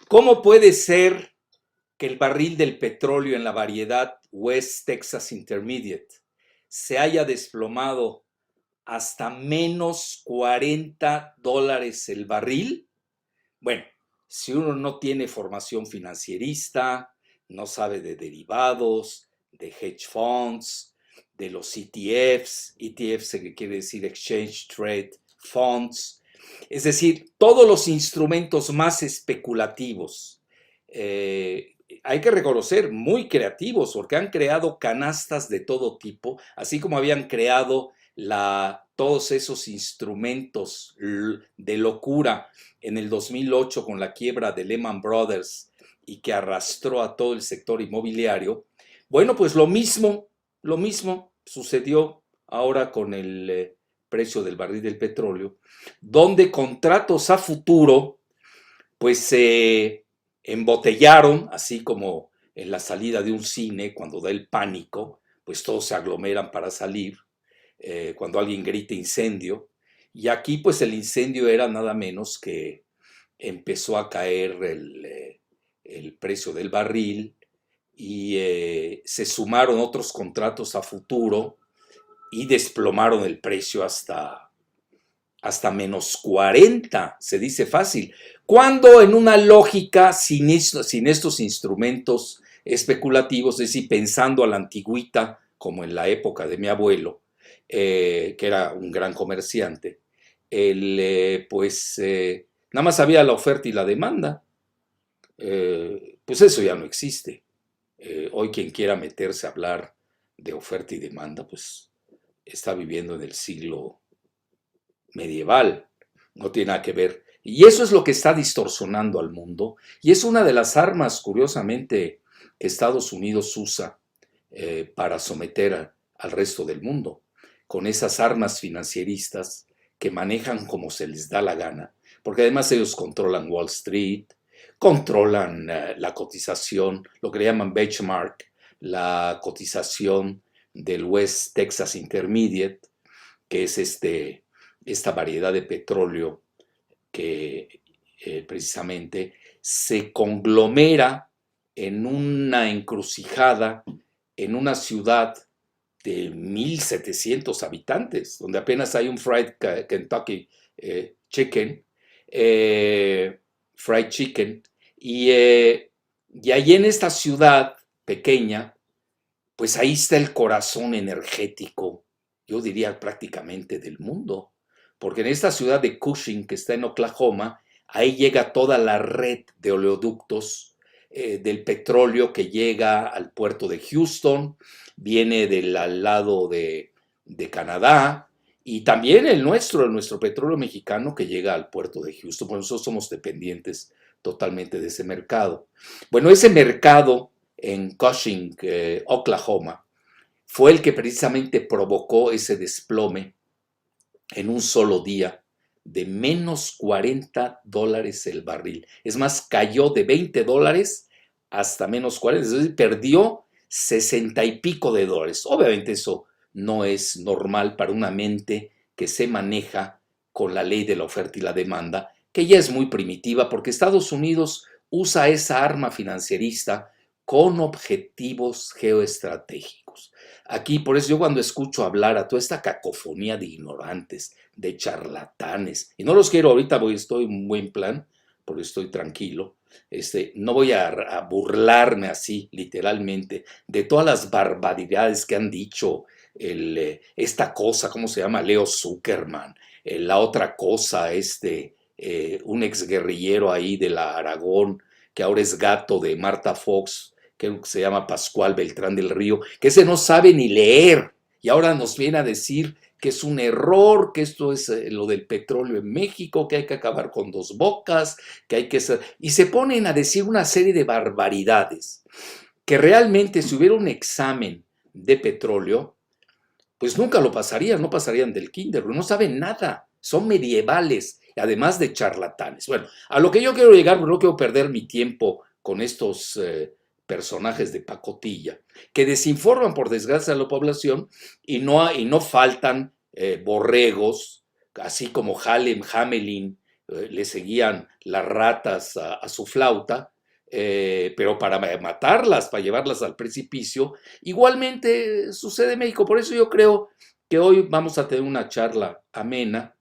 ¿Cómo puede ser que el barril del petróleo en la variedad West Texas Intermediate se haya desplomado hasta menos $40 el barril? Bueno, si uno no tiene formación financierista, no sabe de derivados, de hedge funds, de los ETFs que quiere decir Exchange Trade Funds, es decir, todos los instrumentos más especulativos, hay que reconocer, muy creativos, porque han creado canastas de todo tipo, así como habían creado todos esos instrumentos de locura en el 2008 con la quiebra de Lehman Brothers y que arrastró a todo el sector inmobiliario. Bueno, pues lo mismo sucedió ahora con el precio del barril del petróleo, donde contratos a futuro pues se embotellaron, así como en la salida de un cine cuando da el pánico, pues todos se aglomeran para salir, cuando alguien grita incendio, y aquí pues el incendio era nada menos que empezó a caer el precio del barril y se sumaron otros contratos a futuro y desplomaron el precio hasta menos 40, se dice fácil. Cuando en una lógica sin estos instrumentos especulativos, es decir, pensando a la antigüita, como en la época de mi abuelo, que era un gran comerciante, nada más había la oferta y la demanda. Pues eso ya no existe. Hoy quien quiera meterse a hablar de oferta y demanda, pues está viviendo en el siglo medieval, no tiene nada que ver. Y eso es lo que está distorsionando al mundo y es una de las armas, curiosamente, que Estados Unidos usa para someter al resto del mundo, con esas armas financieristas que manejan como se les da la gana, porque además ellos controlan Wall Street, controlan la cotización, lo que le llaman benchmark, la cotización del West Texas Intermediate, que es esta variedad de petróleo que precisamente se conglomera en una encrucijada, en una ciudad de 1,700 habitantes, donde apenas hay un Kentucky chicken, fried chicken, y ahí en esta ciudad pequeña, pues ahí está el corazón energético, yo diría prácticamente del mundo, porque en esta ciudad de Cushing, que está en Oklahoma, ahí llega toda la red de oleoductos del petróleo que llega al puerto de Houston, viene al lado de Canadá, y también el nuestro petróleo mexicano que llega al puerto de Houston, por nosotros somos dependientes totalmente de ese mercado. Bueno, ese mercado en Cushing, Oklahoma, fue el que precisamente provocó ese desplome en un solo día de menos $40 el barril. Es más, cayó de $20 hasta menos 40, es decir, perdió 60 y pico de dólares. Obviamente eso no es normal para una mente que se maneja con la ley de la oferta y la demanda, que ya es muy primitiva porque Estados Unidos usa esa arma financierista con objetivos geoestratégicos. Aquí, por eso yo cuando escucho hablar a toda esta cacofonía de ignorantes, de charlatanes, y no los quiero ahorita porque estoy en buen plan, porque estoy tranquilo, no voy a burlarme así, literalmente, de todas las barbaridades que han dicho esta cosa, ¿cómo se llama? Leo Zuckerman, la otra cosa, un exguerrillero ahí de la Aragón, que ahora es gato de Marta Fox, que se llama Pascual Beltrán del Río, que ese no sabe ni leer y ahora nos viene a decir que es un error, que esto es lo del petróleo en México, que hay que acabar con dos bocas, que hay que... Y se ponen a decir una serie de barbaridades, que realmente si hubiera un examen de petróleo, pues nunca lo pasarían, no pasarían del kinder, no saben nada, son medievales, además de charlatanes. Bueno, a lo que yo quiero llegar, no quiero perder mi tiempo con estos personajes de pacotilla que desinforman, por desgracia, a la población y no faltan borregos, así como Hamelin le seguían las ratas a su flauta, pero para matarlas, para llevarlas al precipicio. Igualmente sucede en México. Por eso yo creo que hoy vamos a tener una charla amena.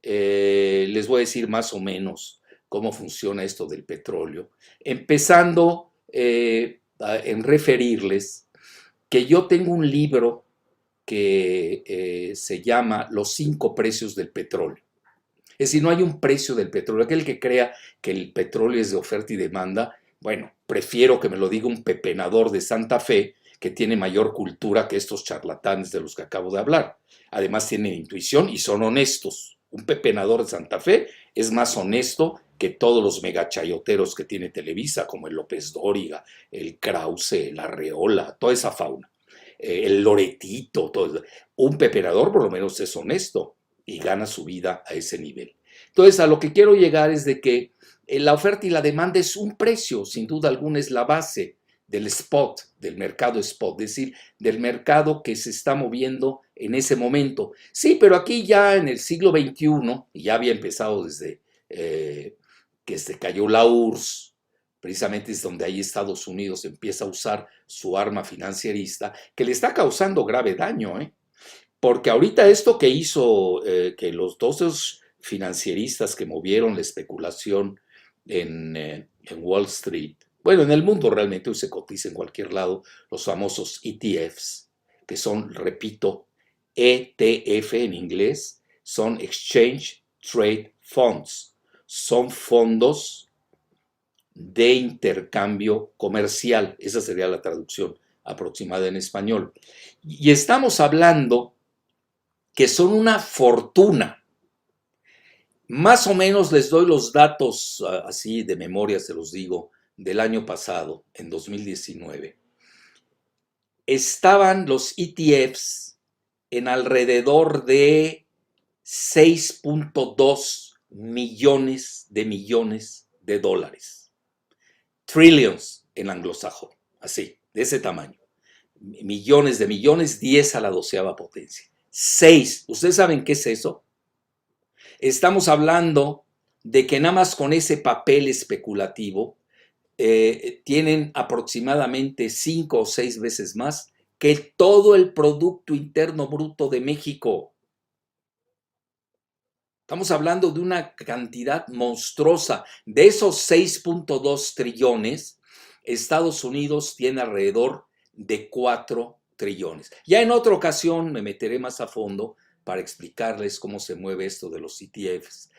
Les voy a decir más o menos cómo funciona esto del petróleo, empezando en referirles que yo tengo un libro que se llama Los 5 precios del petróleo. Es decir, no hay un precio del petróleo. Aquel que crea que el petróleo es de oferta y demanda, bueno, prefiero que me lo diga un pepenador de Santa Fe que tiene mayor cultura que estos charlatanes de los que acabo de hablar. Además tienen intuición y son honestos. Un pepenador de Santa Fe es más honesto que todos los megachayoteros que tiene Televisa, como el López Dóriga, el Krause, el Arreola, toda esa fauna, el Loretito, todo. Un pepenador por lo menos es honesto y gana su vida a ese nivel. Entonces, a lo que quiero llegar es de que la oferta y la demanda es un precio, sin duda alguna es la base del spot, del mercado spot, es decir, del mercado que se está moviendo en ese momento. Sí, pero aquí ya en el siglo XXI, y ya había empezado desde que se cayó la URSS, precisamente es donde ahí Estados Unidos empieza a usar su arma financierista, que le está causando grave daño, porque ahorita esto que hizo que los dos financieristas que movieron la especulación en Wall Street, bueno, en el mundo realmente hoy se cotiza en cualquier lado, los famosos ETFs, que son, repito, ETF en inglés, son Exchange Trade Funds, son fondos de intercambio comercial, esa sería la traducción aproximada en español. Y estamos hablando que son una fortuna. Más o menos les doy los datos así de memoria, se los digo, del año pasado, en 2019. Estaban los ETFs en alrededor de 6.2 millones de dólares. Trillions en anglosajón, así, de ese tamaño. Millones de millones, 10 a la 12ª potencia. 6. ¿Ustedes saben qué es eso? Estamos hablando de que nada más con ese papel especulativo tienen aproximadamente 5 o 6 veces más que todo el Producto Interno Bruto de México. Estamos hablando de una cantidad monstruosa. De esos 6.2 trillones, Estados Unidos tiene alrededor de 4 trillones. Ya en otra ocasión me meteré más a fondo para explicarles cómo se mueve esto de los ETFs.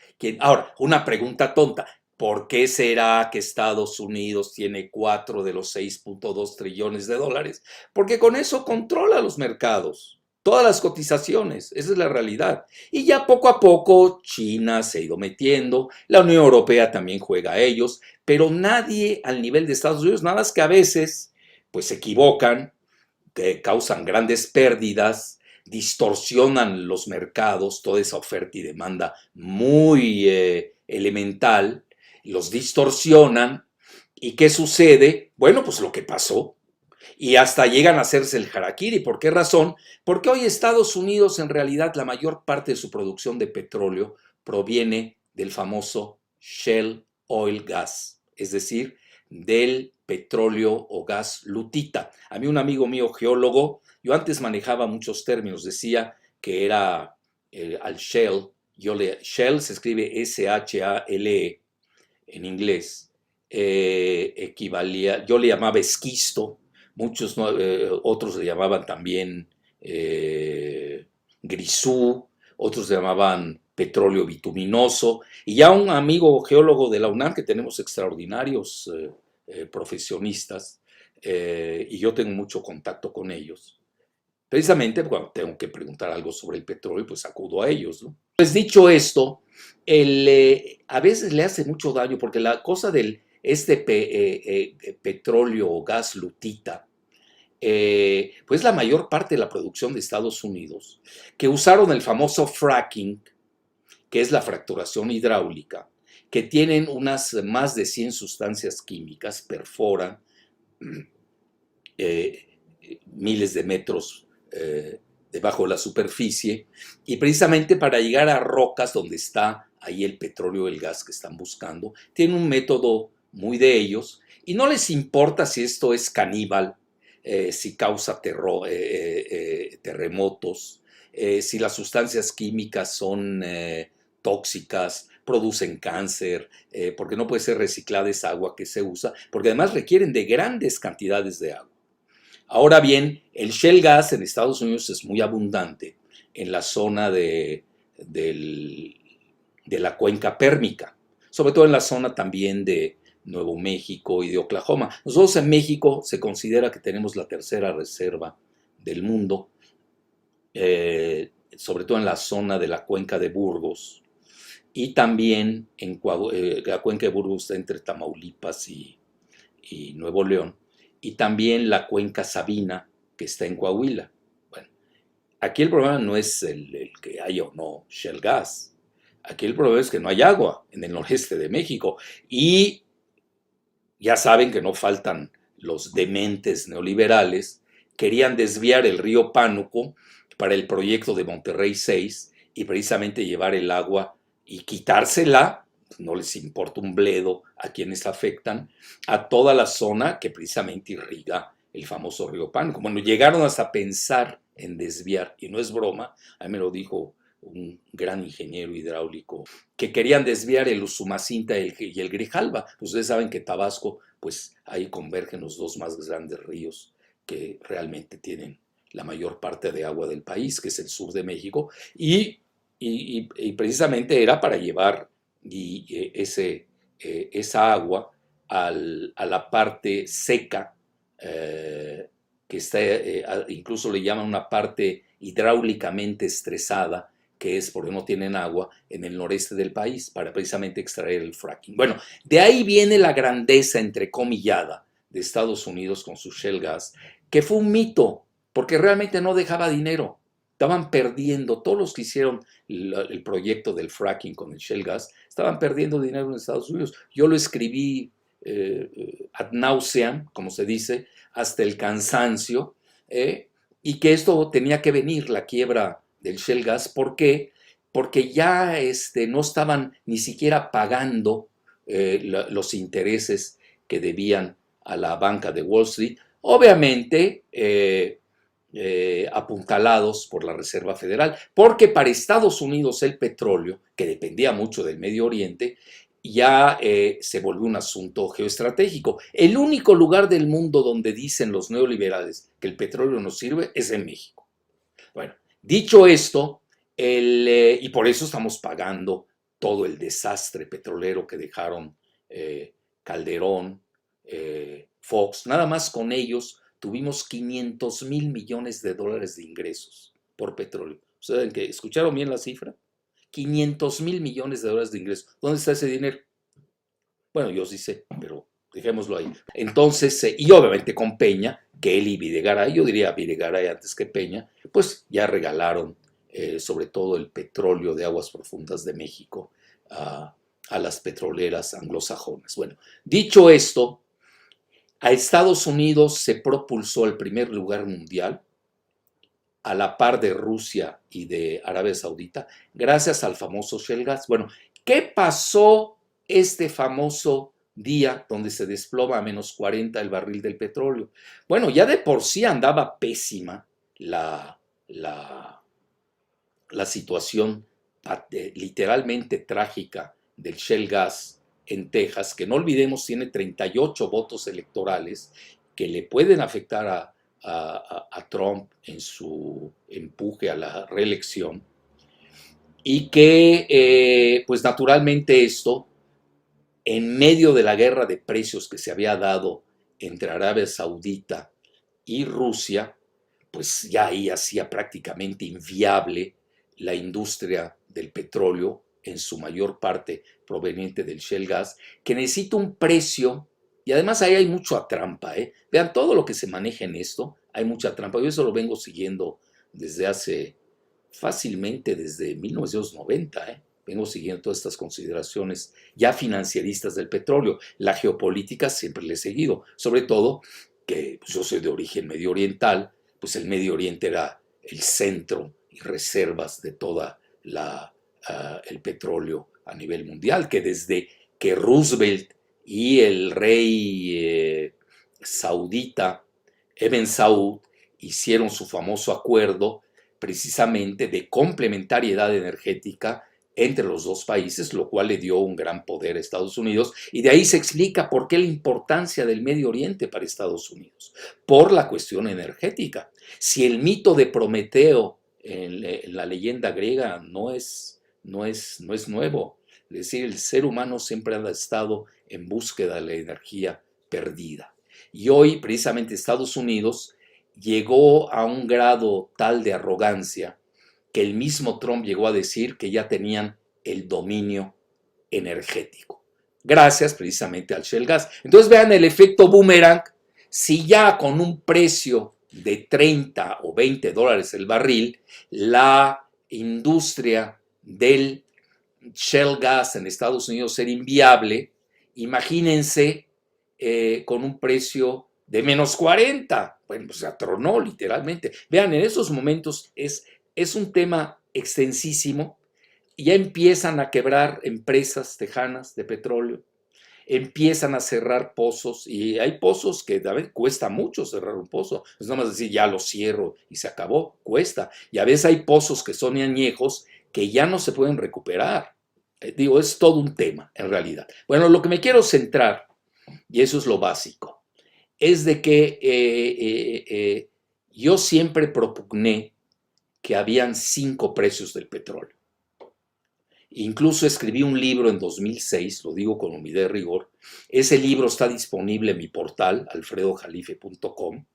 Ahora, una pregunta tonta. ¿Por qué será que Estados Unidos tiene 4 de los 6.2 trillones de dólares? Porque con eso controla los mercados, todas las cotizaciones, esa es la realidad. Y ya poco a poco China se ha ido metiendo, la Unión Europea también juega a ellos, pero nadie al nivel de Estados Unidos, nada más que a veces pues se equivocan, que causan grandes pérdidas, distorsionan los mercados, toda esa oferta y demanda muy elemental, los distorsionan. ¿Y qué sucede? Bueno, pues lo que pasó. Y hasta llegan a hacerse el harakiri. ¿Por qué razón? Porque hoy Estados Unidos, en realidad, la mayor parte de su producción de petróleo proviene del famoso Shell Oil Gas, es decir, del petróleo o gas lutita. A mí un amigo mío geólogo, yo antes manejaba muchos términos, decía que era al Shell, Shell se escribe S-H-A-L-E en inglés, equivalía, yo le llamaba esquisto, muchos otros le llamaban también grisú, otros le llamaban petróleo bituminoso, y ya un amigo geólogo de la UNAM, que tenemos extraordinarios profesionistas, y yo tengo mucho contacto con ellos. Precisamente cuando tengo que preguntar algo sobre el petróleo, pues acudo a ellos, ¿no? Pues dicho esto, a veces le hace mucho daño porque la cosa del petróleo o gas lutita, pues la mayor parte de la producción de Estados Unidos, que usaron el famoso fracking, que es la fracturación hidráulica, que tienen unas más de 100 sustancias químicas, perforan, eh, miles de metros debajo de la superficie, y precisamente para llegar a rocas donde está ahí el petróleo o el gas que están buscando, tienen un método muy de ellos, y no les importa si esto es caníbal, si causa terremotos, si las sustancias químicas son tóxicas, producen cáncer, porque no puede ser reciclada esa agua que se usa, porque además requieren de grandes cantidades de agua. Ahora bien, el shale gas en Estados Unidos es muy abundante en la zona de la cuenca pérmica, sobre todo en la zona también de Nuevo México y de Oklahoma. Nosotros en México se considera que tenemos la tercera reserva del mundo, sobre todo en la zona de la cuenca de Burgos, y también en la cuenca de Burgos está entre Tamaulipas y Nuevo León, y también la cuenca Sabina, que está en Coahuila. Bueno, aquí el problema no es el que haya o no shale gas. Aquí el problema es que no hay agua en el noreste de México. Y ya saben que no faltan los dementes neoliberales. Querían desviar el río Pánuco para el proyecto de Monterrey 6 y precisamente llevar el agua y quitársela, no les importa un bledo a quienes afectan, a toda la zona que precisamente irriga el famoso río Pánuco. Bueno, llegaron hasta pensar en desviar, y no es broma, a mí me lo dijo un gran ingeniero hidráulico, que querían desviar el Usumacinta y el Grijalva. Ustedes saben que Tabasco, pues ahí convergen los dos más grandes ríos que realmente tienen la mayor parte de agua del país, que es el sur de México, y precisamente era para llevar esa agua a la parte seca, que está, incluso le llaman una parte hidráulicamente estresada, que es porque no tienen agua en el noreste del país, para precisamente extraer el fracking. Bueno, de ahí viene la grandeza entrecomillada de Estados Unidos con su shale gas, que fue un mito, porque realmente no dejaba dinero. Estaban perdiendo, todos los que hicieron el proyecto del fracking con el shale gas, estaban perdiendo dinero en Estados Unidos. Yo lo escribí ad nauseam, como se dice, hasta el cansancio, y que esto tenía que venir, la quiebra del shale gas. ¿Por qué? Porque ya no estaban ni siquiera pagando los intereses que debían a la banca de Wall Street, obviamente apuntalados por la Reserva Federal, porque para Estados Unidos el petróleo, que dependía mucho del Medio Oriente, ya se volvió un asunto geoestratégico. El único lugar del mundo donde dicen los neoliberales que el petróleo no sirve es en México. Bueno, dicho esto, y por eso estamos pagando todo el desastre petrolero que dejaron Calderón, Fox, nada más con ellos tuvimos 500 mil millones de dólares de ingresos por petróleo. ¿Ustedes que escucharon bien la cifra? 500 mil millones de dólares de ingresos. ¿Dónde está ese dinero? Bueno, yo sí sé, pero dejémoslo ahí. Entonces, y obviamente con Peña, que él y Videgaray, yo diría Videgaray antes que Peña, pues ya regalaron sobre todo el petróleo de aguas profundas de México a las petroleras anglosajonas. Bueno, dicho esto, a Estados Unidos se propulsó al primer lugar mundial, a la par de Rusia y de Arabia Saudita, gracias al famoso shale gas. Bueno, ¿qué pasó este famoso día donde se desploma a menos 40 el barril del petróleo? Bueno, ya de por sí andaba pésima la, la, la situación literalmente trágica del shale gas en Texas, que no olvidemos tiene 38 votos electorales que le pueden afectar a Trump en su empuje a la reelección, y que pues naturalmente esto, en medio de la guerra de precios que se había dado entre Arabia Saudita y Rusia, pues ya ahí hacía prácticamente inviable la industria del petróleo, en su mayor parte proveniente del shale gas, que necesita un precio, y además ahí hay mucha trampa, ¿eh? Vean todo lo que se maneja en esto, hay mucha trampa. Yo eso lo vengo siguiendo desde hace fácilmente desde 1990, ¿eh? vengo siguiendo todas estas consideraciones ya financieristas del petróleo. La geopolítica siempre le he seguido, sobre todo que pues, yo soy de origen medio oriental, pues el Medio Oriente era el centro y reservas de toda el petróleo a nivel mundial, que desde que Roosevelt y el rey saudita Ibn Saud hicieron su famoso acuerdo precisamente de complementariedad energética entre los dos países, lo cual le dio un gran poder a Estados Unidos, y de ahí se explica por qué la importancia del Medio Oriente para Estados Unidos, por la cuestión energética. Si el mito de Prometeo en la leyenda griega no es nuevo, es decir, el ser humano siempre ha estado en búsqueda de la energía perdida. Y hoy, precisamente, Estados Unidos llegó a un grado tal de arrogancia que el mismo Trump llegó a decir que ya tenían el dominio energético, gracias precisamente al shale gas. Entonces vean el efecto boomerang. Si ya con un precio de 30 o 20 dólares el barril, la industria del shale gas en Estados Unidos era inviable, imagínense con un precio de menos 40. Bueno, pues se atronó literalmente. Vean, en esos momentos es un tema extensísimo. Ya empiezan a quebrar empresas tejanas de petróleo, empiezan a cerrar pozos, y hay pozos que a veces cuesta mucho cerrar un pozo. Es nada más decir, ya lo cierro y se acabó, cuesta. Y a veces hay pozos que son añejos que ya no se pueden recuperar. Digo, es todo un tema en realidad. Bueno, lo que me quiero centrar, y eso es lo básico, es de que yo siempre propugné que habían 5 precios del petróleo. Incluso escribí un libro en 2006, lo digo con humildad y rigor. Ese libro está disponible en mi portal, alfredojalife.com.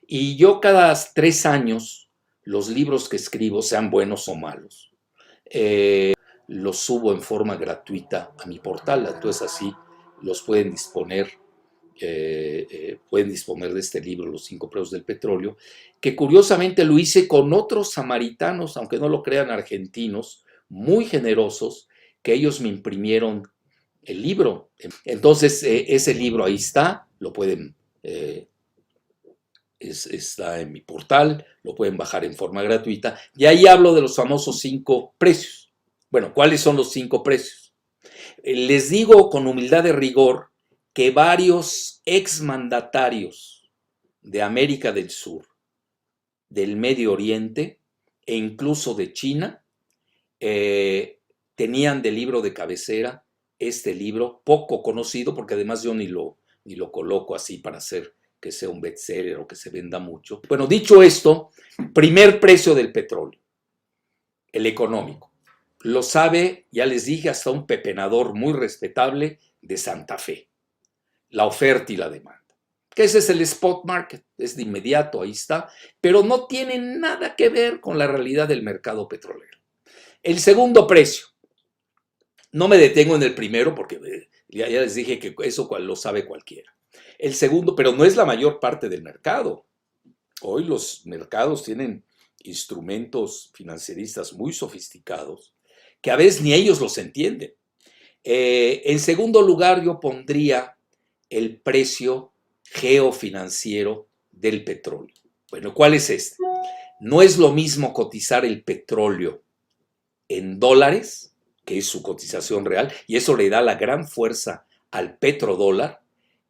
Y yo cada 3 años, los libros que escribo, sean buenos o malos, los subo en forma gratuita a mi portal. Entonces así los pueden disponer de este libro, Los 5 precios del petróleo, que curiosamente lo hice con otros samaritanos, aunque no lo crean, argentinos, muy generosos, que ellos me imprimieron el libro. Entonces, ese libro ahí está, lo pueden, está en mi portal, lo pueden bajar en forma gratuita, y ahí hablo de los famosos 5 precios. Bueno, ¿cuáles son los 5 precios? Les digo con humildad de rigor que varios exmandatarios de América del Sur, del Medio Oriente e incluso de China, tenían de libro de cabecera este libro, poco conocido, porque además yo ni lo coloco así para hacer que sea un bestseller o que se venda mucho. Bueno, dicho esto, primer precio del petróleo, el económico. Lo sabe, ya les dije, hasta un pepenador muy respetable de Santa Fe. La oferta y la demanda. Que ese es el spot market, es de inmediato, ahí está, pero no tiene nada que ver con la realidad del mercado petrolero. El segundo precio, no me detengo en el primero porque ya les dije que eso lo sabe cualquiera. El segundo, pero no es la mayor parte del mercado. Hoy los mercados tienen instrumentos financieristas muy sofisticados que a veces ni ellos los entienden. En segundo lugar, yo pondría el precio geofinanciero del petróleo. Bueno, ¿cuál es este? No es lo mismo cotizar el petróleo en dólares, que es su cotización real, y eso le da la gran fuerza al petrodólar,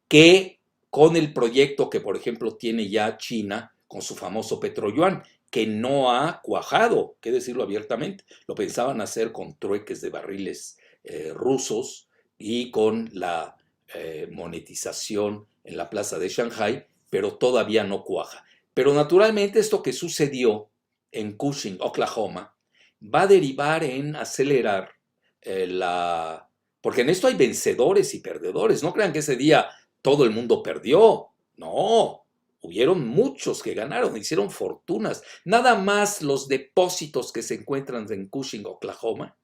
que con el proyecto que, por ejemplo, tiene ya China con su famoso petroyuan, que no ha cuajado, que decirlo abiertamente. Lo pensaban hacer con trueques de barriles rusos y con la monetización en la plaza de Shanghai, pero todavía no cuaja. Pero naturalmente esto que sucedió en Cushing, Oklahoma, va a derivar en acelerar porque en esto hay vencedores y perdedores. No crean que ese día todo el mundo perdió. No, hubieron muchos que ganaron, hicieron fortunas. Nada más los depósitos que se encuentran en Cushing, Oklahoma,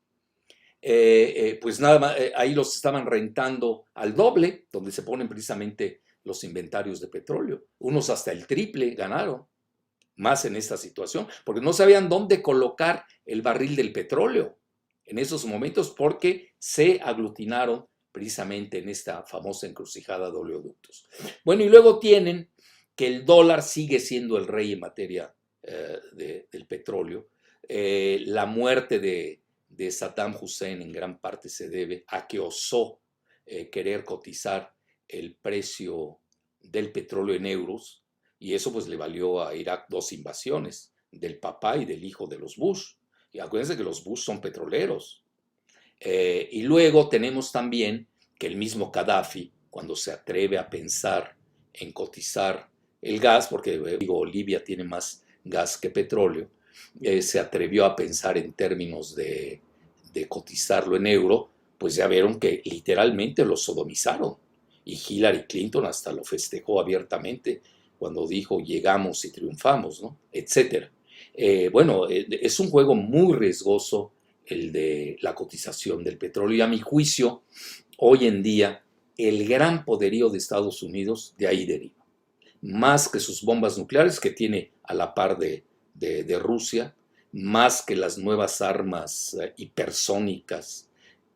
pues nada más, ahí los estaban rentando al doble, donde se ponen precisamente los inventarios de petróleo. Unos hasta el triple ganaron, más en esta situación, porque no sabían dónde colocar el barril del petróleo. en esos momentos porque se aglutinaron precisamente en esta famosa encrucijada de oleoductos. Bueno, y luego tienen que el dólar sigue siendo el rey en materia del petróleo. La muerte de Saddam Hussein en gran parte se debe a que osó querer cotizar el precio del petróleo en euros, y eso pues le valió a Irak 2 invasiones, del papá y del hijo de los Bush. Y acuérdense que los Bush son petroleros. Y luego tenemos también que el mismo Gaddafi, cuando se atreve a pensar en cotizar el gas, porque digo, Libia tiene más gas que petróleo, se atrevió a pensar en términos de cotizarlo en euro, pues ya vieron que literalmente lo sodomizaron. Y Hillary Clinton hasta lo festejó abiertamente cuando dijo llegamos y triunfamos, ¿no? Etcétera. Bueno, es un juego muy riesgoso el de la cotización del petróleo. Y a mi juicio, hoy en día, el gran poderío de Estados Unidos de ahí deriva. Más que sus bombas nucleares que tiene a la par de Rusia, más que las nuevas armas hipersónicas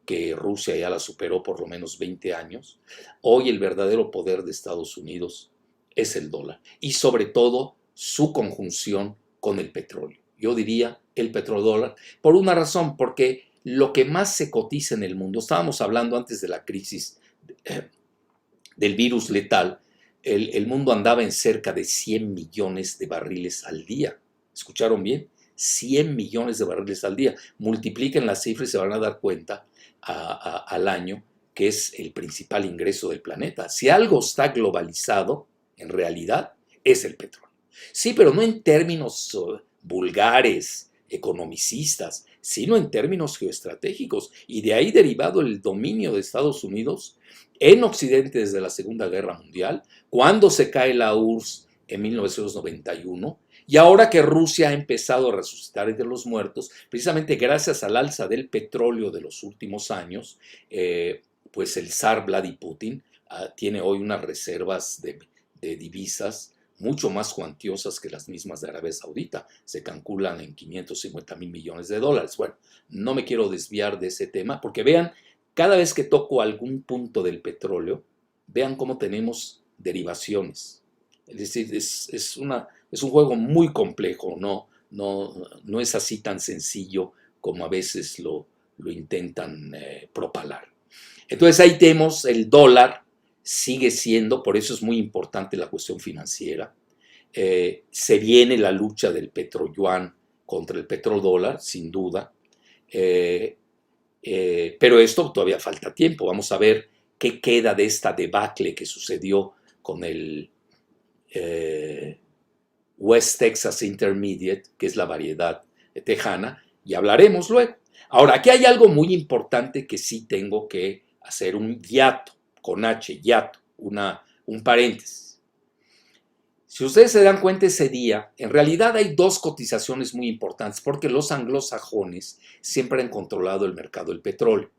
que Rusia ya la superó por lo menos 20 años, hoy el verdadero poder de Estados Unidos es el dólar y sobre todo su conjunción con el petróleo. Yo diría el petrodólar por una razón, porque lo que más se cotiza en el mundo, estábamos hablando antes de la crisis del virus letal, el mundo andaba en cerca de 100 millones de barriles al día. ¿Escucharon bien? 100 millones de barriles al día. Multipliquen las cifras y se van a dar cuenta al año que es el principal ingreso del planeta. Si algo está globalizado, en realidad, es el petróleo. Sí, pero no en términos vulgares, economicistas, sino en términos geoestratégicos. Y de ahí derivado el dominio de Estados Unidos en Occidente desde la Segunda Guerra Mundial, cuando se cae la URSS en 1991, y ahora que Rusia ha empezado a resucitar entre los muertos, precisamente gracias al alza del petróleo de los últimos años, pues el zar Vladimir Putin tiene hoy unas reservas de divisas mucho más cuantiosas que las mismas de Arabia Saudita. Se calculan en 550,000 millones de dólares. Bueno, no me quiero desviar de ese tema porque vean, cada vez que toco algún punto del petróleo, vean cómo tenemos derivaciones. Es decir, es un juego muy complejo, no es así tan sencillo como a veces lo intentan propalar. Entonces ahí tenemos el dólar, sigue siendo, por eso es muy importante la cuestión financiera. Se viene la lucha del petro-yuan contra el petrodólar, sin duda. Pero esto todavía falta tiempo. Vamos a ver qué queda de esta debacle que sucedió con el West Texas Intermediate, que es la variedad tejana, y hablaremos luego. Ahora, aquí hay algo muy importante que sí tengo que hacer un hiato, con H, hiato, un paréntesis. Si ustedes se dan cuenta ese día, en realidad hay dos cotizaciones muy importantes porque los anglosajones siempre han controlado el mercado del petróleo.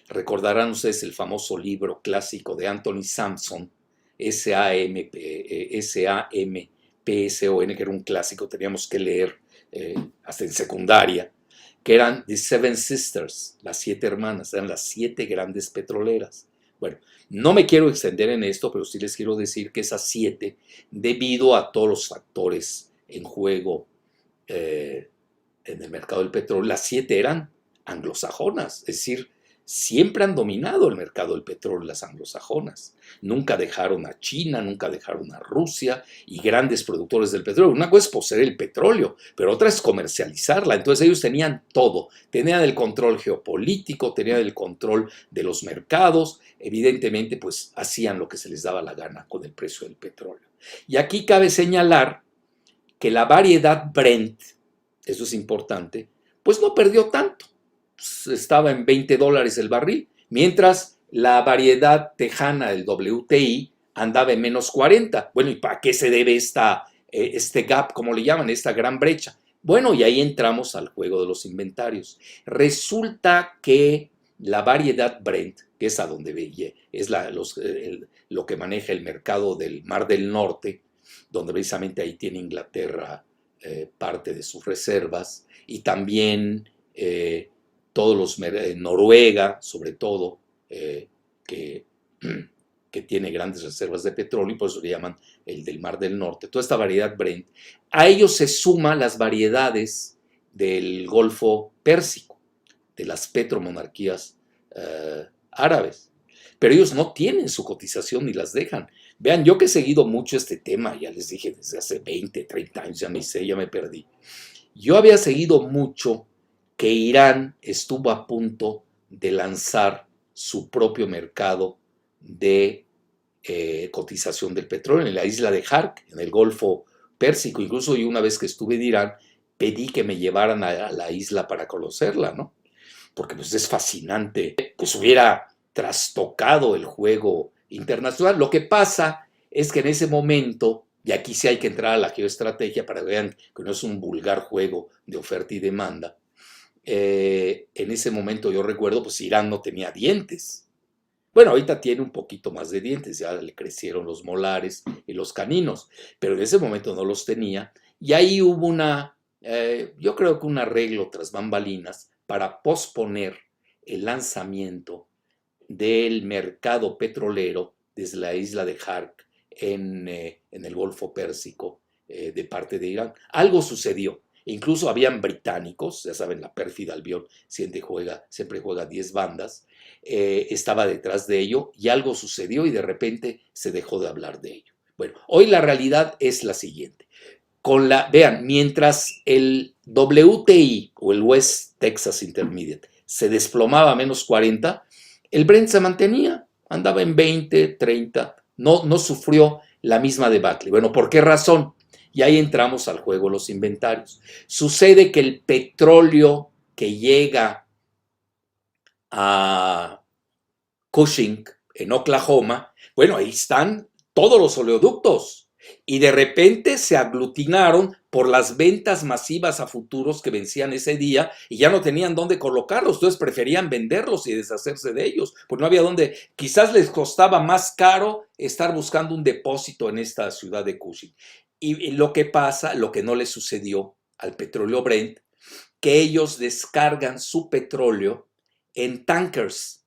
Recordarán ustedes el famoso libro clásico de Anthony Sampson, S-A-M-P-S-O-N, que era un clásico, teníamos que leer hasta en secundaria, que eran The Seven Sisters, las 7 hermanas, eran las 7 grandes petroleras. Bueno, no me quiero extender en esto, pero sí les quiero decir que esas 7, debido a todos los factores en juego en el mercado del petróleo, las 7 eran anglosajonas, es decir, siempre han dominado el mercado del petróleo las anglosajonas. Nunca dejaron a China, nunca dejaron a Rusia y grandes productores del petróleo. Una cosa es poseer el petróleo, pero otra es comercializarla. Entonces ellos tenían todo. Tenían el control geopolítico, tenían el control de los mercados. Evidentemente, pues hacían lo que se les daba la gana con el precio del petróleo. Y aquí cabe señalar que la variedad Brent, eso es importante, pues no perdió tanto. Estaba en $20 el barril, mientras la variedad tejana del WTI andaba en menos 40. Bueno, ¿y para qué se debe este gap, como le llaman, esta gran brecha? Bueno, y ahí entramos al juego de los inventarios. Resulta que la variedad Brent, que es a donde veía, es lo que maneja el mercado del Mar del Norte, donde precisamente ahí tiene Inglaterra parte de sus reservas, y también todos los, Noruega, sobre todo, que, que tiene grandes reservas de petróleo, y por eso le llaman el del Mar del Norte, toda esta variedad Brent, a ellos se suman las variedades del Golfo Pérsico, de las petromonarquías árabes. Pero ellos no tienen su cotización ni las dejan. Vean, yo que he seguido mucho este tema, ya les dije desde hace 20, 30 años, ya me sé, ya me perdí. Yo había seguido mucho que Irán estuvo a punto de lanzar su propio mercado de cotización del petróleo en la isla de Jark, en el Golfo Pérsico. Incluso yo una vez que estuve en Irán, pedí que me llevaran a la isla para conocerla, ¿no? Porque pues es fascinante, pues hubiera trastocado el juego internacional. Lo que pasa es que en ese momento, y aquí sí hay que entrar a la geoestrategia para que vean que no es un vulgar juego de oferta y demanda, en ese momento yo recuerdo, pues Irán no tenía dientes. Bueno, ahorita tiene un poquito más de dientes, ya le crecieron los molares y los caninos, pero en ese momento no los tenía. Y ahí hubo yo creo que un arreglo tras bambalinas para posponer el lanzamiento del mercado petrolero desde la isla de Jark en el Golfo Pérsico de parte de Irán. Algo sucedió. Incluso habían británicos, ya saben, la pérfida Albión siempre juega 10 bandas, estaba detrás de ello y algo sucedió y de repente se dejó de hablar de ello. Bueno, hoy la realidad es la siguiente. Vean, mientras el WTI o el West Texas Intermediate se desplomaba a menos 40, el Brent se mantenía, andaba en 20, 30, no sufrió la misma debacle. Bueno, ¿por qué razón? Y ahí entramos al juego de los inventarios. Sucede que el petróleo que llega a Cushing, en Oklahoma, bueno, ahí están todos los oleoductos. Y de repente se aglutinaron por las ventas masivas a futuros que vencían ese día y ya no tenían dónde colocarlos, entonces preferían venderlos y deshacerse de ellos, pues no había dónde. Quizás les costaba más caro estar buscando un depósito en esta ciudad de Cushing. Y lo que pasa, lo que no le sucedió al petróleo Brent, que ellos descargan su petróleo en tankers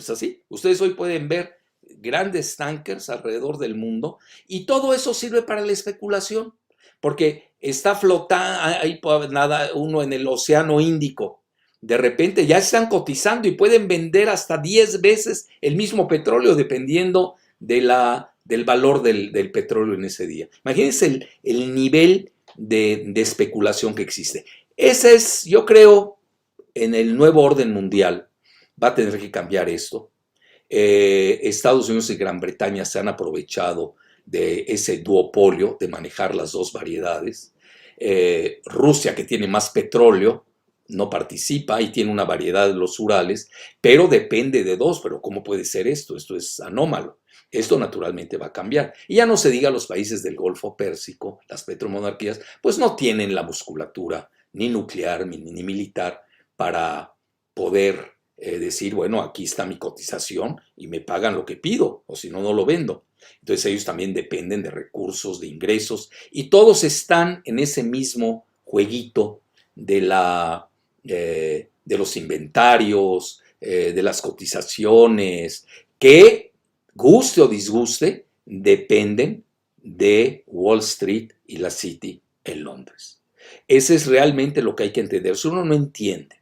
así. Ustedes hoy pueden ver grandes tankers alrededor del mundo y todo eso sirve para la especulación, porque está flotando, ahí nada uno en el Océano Índico, de repente ya están cotizando y pueden vender hasta 10 veces el mismo petróleo dependiendo del valor del petróleo en ese día. Imagínense el nivel de especulación que existe. Ese es, yo creo, en el nuevo orden mundial, va a tener que cambiar esto. Estados Unidos y Gran Bretaña se han aprovechado de ese duopolio de manejar las dos variedades. Rusia, que tiene más petróleo, no participa y tiene una variedad de los Urales, pero depende de dos. Pero ¿cómo puede ser esto? Esto es anómalo. Esto naturalmente va a cambiar. Y ya no se diga los países del Golfo Pérsico, las petromonarquías, pues no tienen la musculatura ni nuclear ni militar para poder decir, bueno, aquí está mi cotización y me pagan lo que pido, o si no, no lo vendo. Entonces ellos también dependen de recursos, de ingresos, y todos están en ese mismo jueguito de los inventarios, de las cotizaciones, que, guste o disguste, dependen de Wall Street y la City en Londres. Ese es realmente lo que hay que entender. Si uno no entiende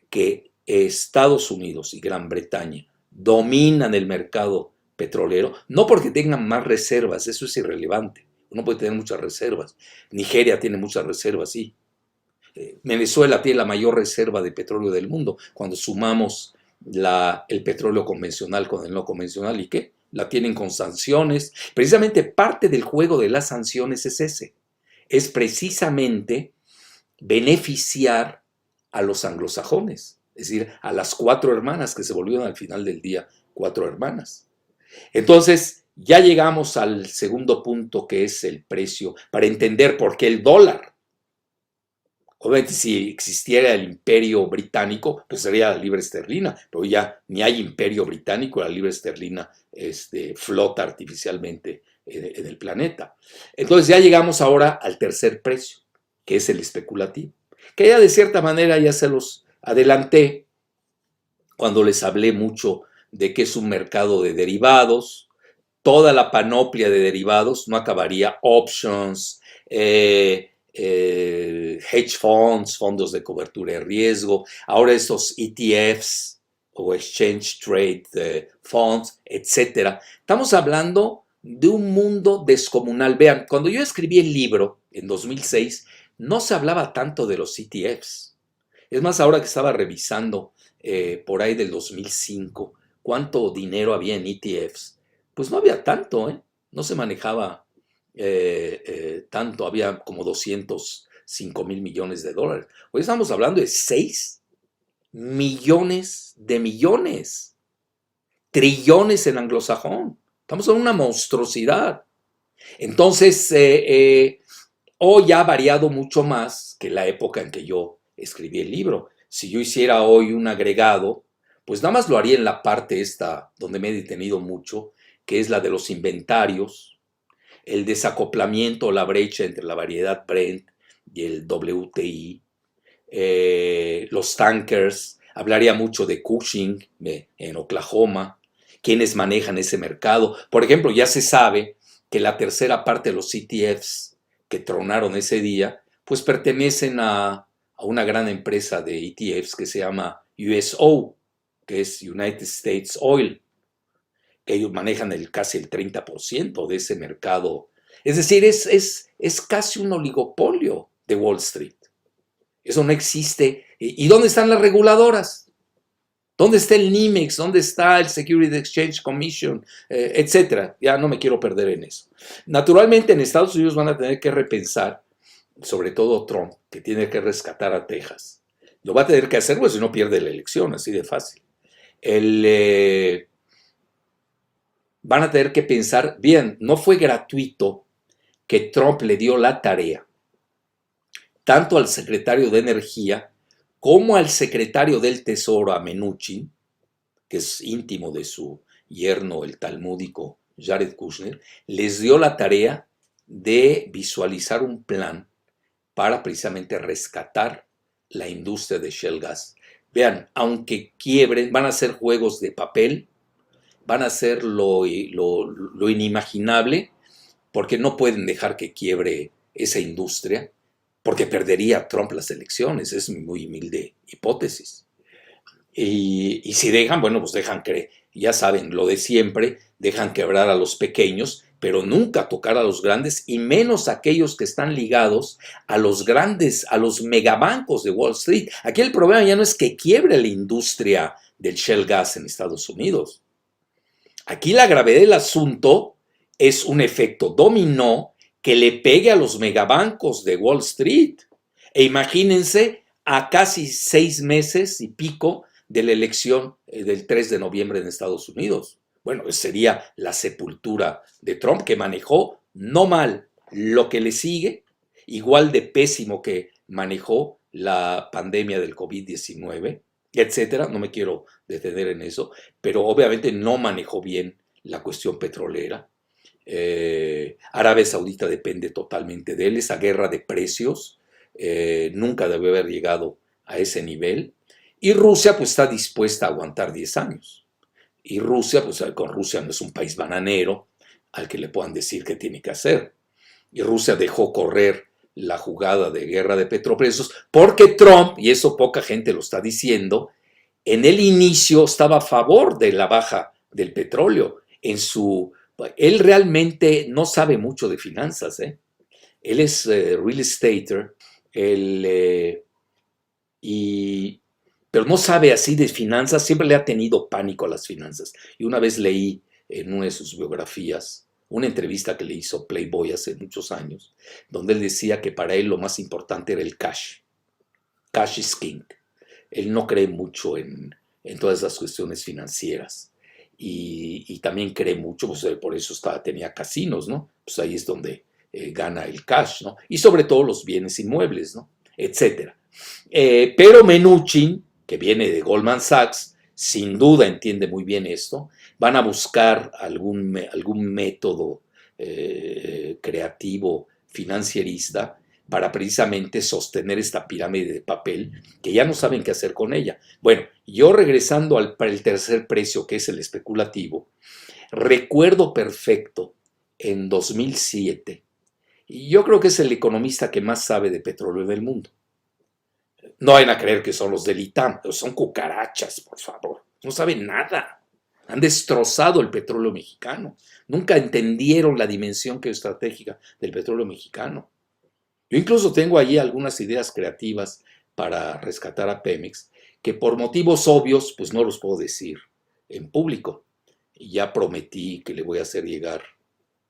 que Estados Unidos y Gran Bretaña dominan el mercado petrolero, no porque tengan más reservas, eso es irrelevante. Uno puede tener muchas reservas. Nigeria tiene muchas reservas, sí. Venezuela tiene la mayor reserva de petróleo del mundo. Cuando sumamos el petróleo convencional con el no convencional, ¿y qué? La tienen con sanciones. Precisamente parte del juego de las sanciones es ese. Es precisamente beneficiar a los anglosajones, es decir, a las 4 hermanas que se volvieron al final del día 4 hermanas. Entonces, ya llegamos al segundo punto, que es el precio, para entender por qué el dólar. Obviamente, si existiera el imperio británico, pues sería la libra esterlina, pero ya ni hay imperio británico, la libra esterlina flota artificialmente en el planeta. Entonces ya llegamos ahora al tercer precio, que es el especulativo, que ya de cierta manera ya se los adelanté cuando les hablé mucho de que es un mercado de derivados, toda la panoplia de derivados, no acabaría options, hedge funds, fondos de cobertura de riesgo, ahora estos ETFs o Exchange Trade Funds, etcétera. Estamos hablando de un mundo descomunal. Vean, cuando yo escribí el libro en 2006, no se hablaba tanto de los ETFs. Es más, ahora que estaba revisando por ahí del 2005, cuánto dinero había en ETFs, pues no había tanto, ¿eh? No se manejaba tanto, había como 205 mil millones de dólares. Hoy estamos hablando de 6 millones de millones, trillones en anglosajón. Estamos en una monstruosidad. Entonces, hoy ha variado mucho más que la época en que yo escribí el libro. Si yo hiciera hoy un agregado, pues nada más lo haría en la parte esta donde me he detenido mucho, que es la de los inventarios, el desacoplamiento o la brecha entre la variedad Brent y el WTI, los tankers, hablaría mucho de Cushing en Oklahoma, quienes manejan ese mercado. Por ejemplo, ya se sabe que la tercera parte de los ETFs que tronaron ese día, pues pertenecen a una gran empresa de ETFs que se llama USO, que es United States Oil. Ellos manejan casi el 30% de ese mercado. Es decir, es casi un oligopolio de Wall Street. Eso no existe. ¿Y dónde están las reguladoras? ¿Dónde está el NYMEX? ¿Dónde está el Securities Exchange Commission? Etcétera. Ya no me quiero perder en eso. Naturalmente, en Estados Unidos van a tener que repensar, sobre todo Trump, que tiene que rescatar a Texas. Lo va a tener que hacer, pues si no pierde la elección, así de fácil. Van a tener que pensar, bien, no fue gratuito que Trump le dio la tarea tanto al secretario de Energía como al secretario del Tesoro, a Mnuchin, que es íntimo de su yerno, el talmúdico Jared Kushner, les dio la tarea de visualizar un plan para precisamente rescatar la industria de shale gas. Vean, aunque quiebren, van a ser juegos de papel, van a ser lo inimaginable, porque no pueden dejar que quiebre esa industria, porque perdería Trump las elecciones, es mi muy humilde hipótesis. Y si dejan, bueno, pues dejan que, ya saben, lo de siempre, dejan quebrar a los pequeños, pero nunca tocar a los grandes, y menos aquellos que están ligados a los grandes, a los megabancos de Wall Street. Aquí el problema ya no es que quiebre la industria del shale gas en Estados Unidos. Aquí la gravedad del asunto es un efecto dominó que le pegue a los megabancos de Wall Street. E imagínense a casi 6 meses y pico de la elección del 3 de noviembre en Estados Unidos. Bueno, sería la sepultura de Trump, que manejó no mal lo que le sigue, igual de pésimo que manejó la pandemia del COVID-19, etcétera. No me quiero detener en eso, pero obviamente no manejó bien la cuestión petrolera. Arabia Saudita depende totalmente de él. Esa guerra de precios nunca debe haber llegado a ese nivel. Y Rusia pues está dispuesta a aguantar 10 años. Y Rusia, pues con Rusia no es un país bananero al que le puedan decir qué tiene que hacer. Y Rusia dejó correr la jugada de guerra de petroprecios porque Trump, y eso poca gente lo está diciendo, en el inicio estaba a favor de la baja del petróleo. Él realmente no sabe mucho de finanzas, ¿eh? Él es real estater, pero no sabe así de finanzas, siempre le ha tenido pánico a las finanzas. Y una vez leí en una de sus biografías una entrevista que le hizo Playboy hace muchos años, donde él decía que para él lo más importante era el cash. Cash is king. Él no cree mucho en todas las cuestiones financieras. Y también cree mucho, pues por eso tenía casinos, ¿no? Pues ahí es donde gana el cash, ¿no? Y sobre todo los bienes inmuebles, ¿no? Etcétera. Pero Mnuchin, que viene de Goldman Sachs, sin duda entiende muy bien esto. Van a buscar algún método creativo financierista para precisamente sostener esta pirámide de papel que ya no saben qué hacer con ella. Bueno, yo regresando para el tercer precio, que es el especulativo, recuerdo perfecto en 2007, y yo creo que es el economista que más sabe de petróleo en el mundo. No vayan a creer que son los del ITAM, son cucarachas, por favor, no saben nada. Han destrozado el petróleo mexicano. Nunca entendieron la dimensión geoestratégica del petróleo mexicano. Yo incluso tengo allí algunas ideas creativas para rescatar a Pemex, que por motivos obvios, pues no los puedo decir en público. Y ya prometí que le voy a hacer llegar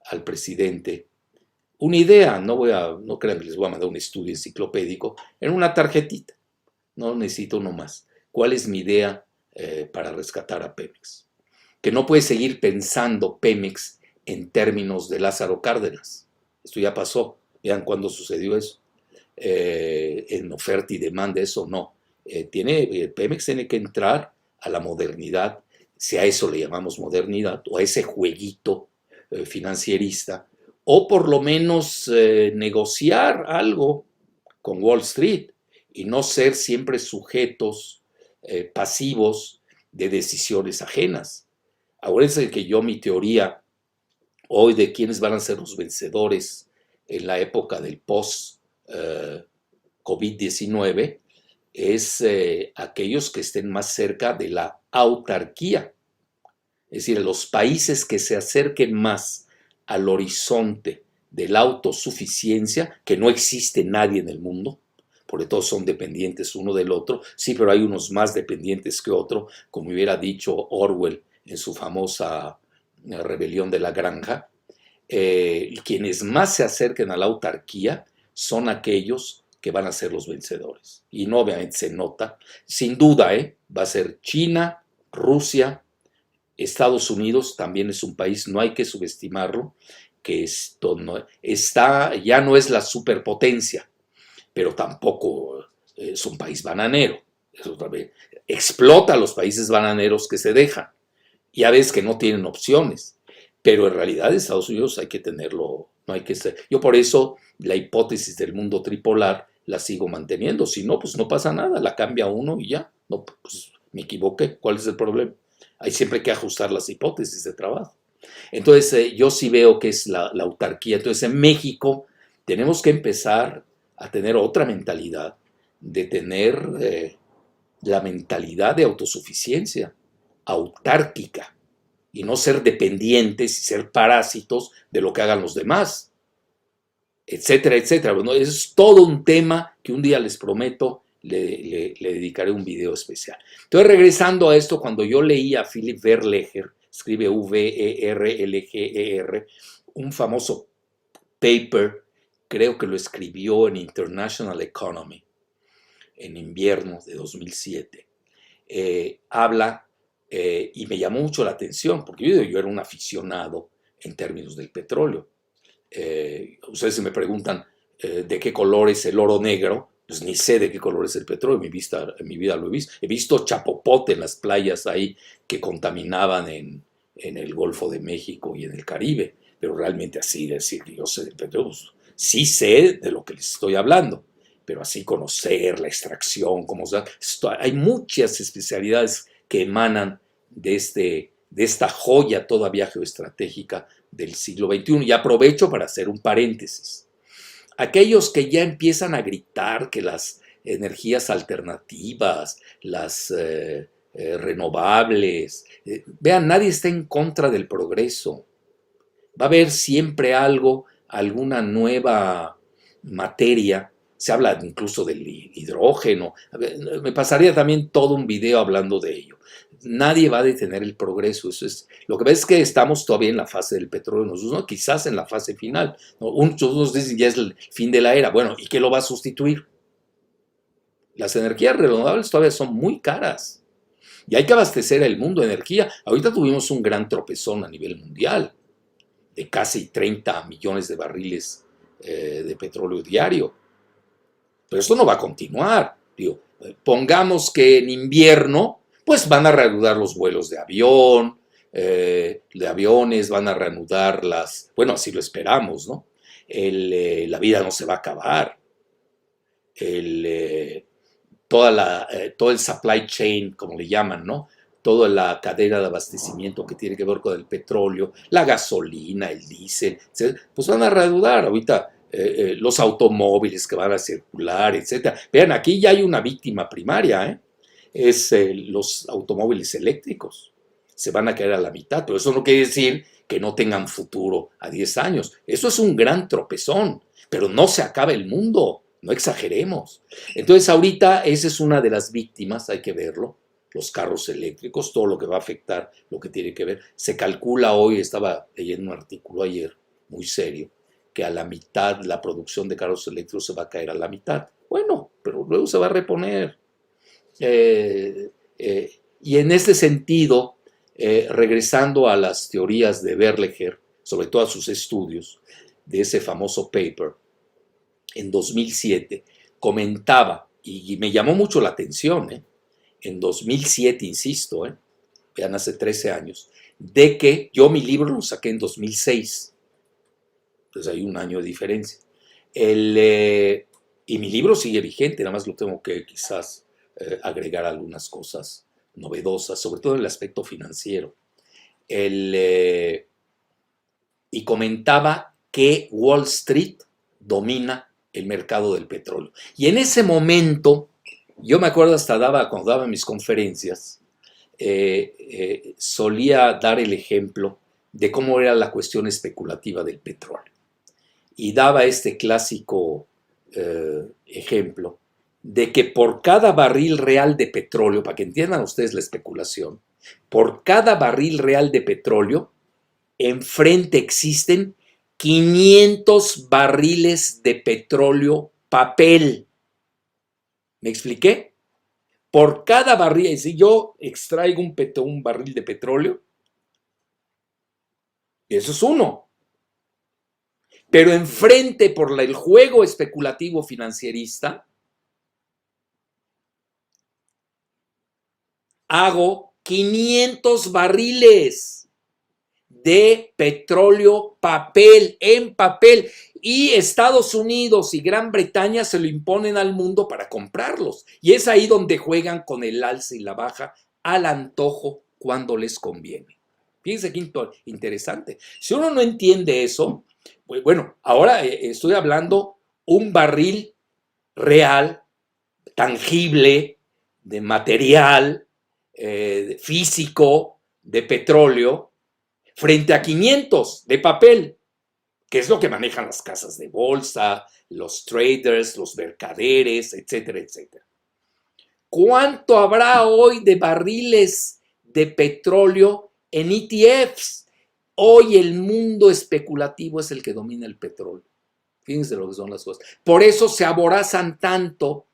al presidente una idea, no crean que les voy a mandar un estudio enciclopédico, en una tarjetita. No necesito uno más. ¿Cuál es mi idea para rescatar a Pemex? Que no puede seguir pensando Pemex en términos de Lázaro Cárdenas. Esto ya pasó. Vean cuándo sucedió eso. En oferta y demanda, eso no. Pemex tiene que entrar a la modernidad, si a eso le llamamos modernidad, o a ese jueguito financierista, o por lo menos negociar algo con Wall Street y no ser siempre sujetos pasivos de decisiones ajenas. Acuérdense que mi teoría hoy de quiénes van a ser los vencedores en la época del post-COVID-19 es aquellos que estén más cerca de la autarquía. Es decir, los países que se acerquen más al horizonte de la autosuficiencia, que no existe nadie en el mundo, porque todos son dependientes uno del otro. Sí, pero hay unos más dependientes que otro, como hubiera dicho Orwell en su famosa Rebelión de la Granja. Quienes más se acerquen a la autarquía son aquellos que van a ser los vencedores. Y no, obviamente se nota, sin duda, va a ser China, Rusia, Estados Unidos también es un país, no hay que subestimarlo, que esto ya no es la superpotencia, pero tampoco es un país bananero. Eso también explota a los países bananeros que se dejan. Ya ves que no tienen opciones, pero en realidad Estados Unidos hay que tenerlo, no hay que ser. Yo por eso la hipótesis del mundo tripolar la sigo manteniendo, si no, pues no pasa nada, la cambia uno y ya, no, pues me equivoqué, ¿cuál es el problema? Hay siempre que ajustar las hipótesis de trabajo. Entonces yo sí veo que es la autarquía. Entonces en México tenemos que empezar a tener otra mentalidad, de tener la mentalidad de autosuficiencia, autárquica, y no ser dependientes y ser parásitos de lo que hagan los demás, etcétera, etcétera. Bueno, es todo un tema que un día les prometo le dedicaré un video especial. Entonces, regresando a esto, cuando yo leí a Philip Verleger, escribe Verlger, un famoso paper, creo que lo escribió en International Economy, en invierno de 2007, habla, y me llamó mucho la atención, porque yo era un aficionado en términos del petróleo. Ustedes me preguntan de qué color es el oro negro, pues ni sé de qué color es el petróleo, en mi vida lo he visto. He visto chapopote en las playas ahí que contaminaban en el Golfo de México y en el Caribe, pero realmente así decir que yo sé del petróleo, pues, sí sé de lo que les estoy hablando, pero así conocer la extracción, hay muchas especialidades que emanan de esta joya todavía geoestratégica del siglo XXI. Y aprovecho para hacer un paréntesis. Aquellos que ya empiezan a gritar que las energías alternativas, las renovables, vean, nadie está en contra del progreso. Va a haber siempre alguna nueva materia. Se habla incluso del hidrógeno. Me pasaría también todo un video hablando de ello. Nadie va a detener el progreso. Lo que ves es que estamos todavía en la fase del petróleo, ¿no? Quizás en la fase final, ¿no? Unos dicen ya es el fin de la era. Bueno, ¿y qué lo va a sustituir? Las energías renovables todavía son muy caras y hay que abastecer el mundo de energía. Ahorita tuvimos un gran tropezón a nivel mundial de casi 30 millones de barriles de petróleo diario. Pero esto no va a continuar. Digo, pongamos que en invierno pues van a reanudar los vuelos de aviones, van a reanudar bueno, así lo esperamos, ¿no? La vida no se va a acabar. el, todo el supply chain, como le llaman, ¿no? Toda la cadena de abastecimiento que tiene que ver con el petróleo, la gasolina, el diésel, etc., pues van a reanudar ahorita los automóviles que van a circular, etcétera. Vean, aquí ya hay una víctima primaria, ¿eh? Es los automóviles eléctricos. Se van a caer a la mitad, pero eso no quiere decir que no tengan futuro a 10 años. Eso es un gran tropezón, pero no se acaba el mundo, no exageremos. Entonces ahorita esa es una de las víctimas, hay que verlo, los carros eléctricos, todo lo que va a afectar, lo que tiene que ver. Se calcula hoy, estaba leyendo un artículo ayer, muy serio, que a la mitad la producción de carros eléctricos se va a caer a la mitad. Bueno, pero luego se va a reponer. Y en este sentido, regresando a las teorías de Berleger, sobre todo a sus estudios, de ese famoso paper, en 2007, comentaba, y me llamó mucho la atención, en 2007, insisto, vean, hace 13 años, de que yo mi libro lo saqué en 2006, entonces hay un año de diferencia. Y mi libro sigue vigente, nada más lo tengo que quizás agregar algunas cosas novedosas, sobre todo en el aspecto financiero. Y comentaba que Wall Street domina el mercado del petróleo. Y en ese momento, yo me acuerdo hasta cuando daba mis conferencias, solía dar el ejemplo de cómo era la cuestión especulativa del petróleo. Y daba este clásico ejemplo de que por cada barril real de petróleo, para que entiendan ustedes la especulación, por cada barril real de petróleo, enfrente existen 500 barriles de petróleo papel. ¿Me expliqué? Por cada barril, si yo extraigo un barril de petróleo, eso es uno. Pero enfrente, por el juego especulativo financierista, hago 500 barriles de petróleo papel, en papel. Y Estados Unidos y Gran Bretaña se lo imponen al mundo para comprarlos. Y es ahí donde juegan con el alza y la baja al antojo cuando les conviene. Fíjense qué interesante. Si uno no entiende eso, pues bueno, ahora estoy hablando un barril real, tangible, de material, físico, de petróleo, frente a 500 de papel, que es lo que manejan las casas de bolsa, los traders, los mercaderes, etcétera, etcétera. ¿Cuánto habrá hoy de barriles de petróleo en ETFs? Hoy el mundo especulativo es el que domina el petróleo. Fíjense lo que son las cosas. Por eso se aborazan tanto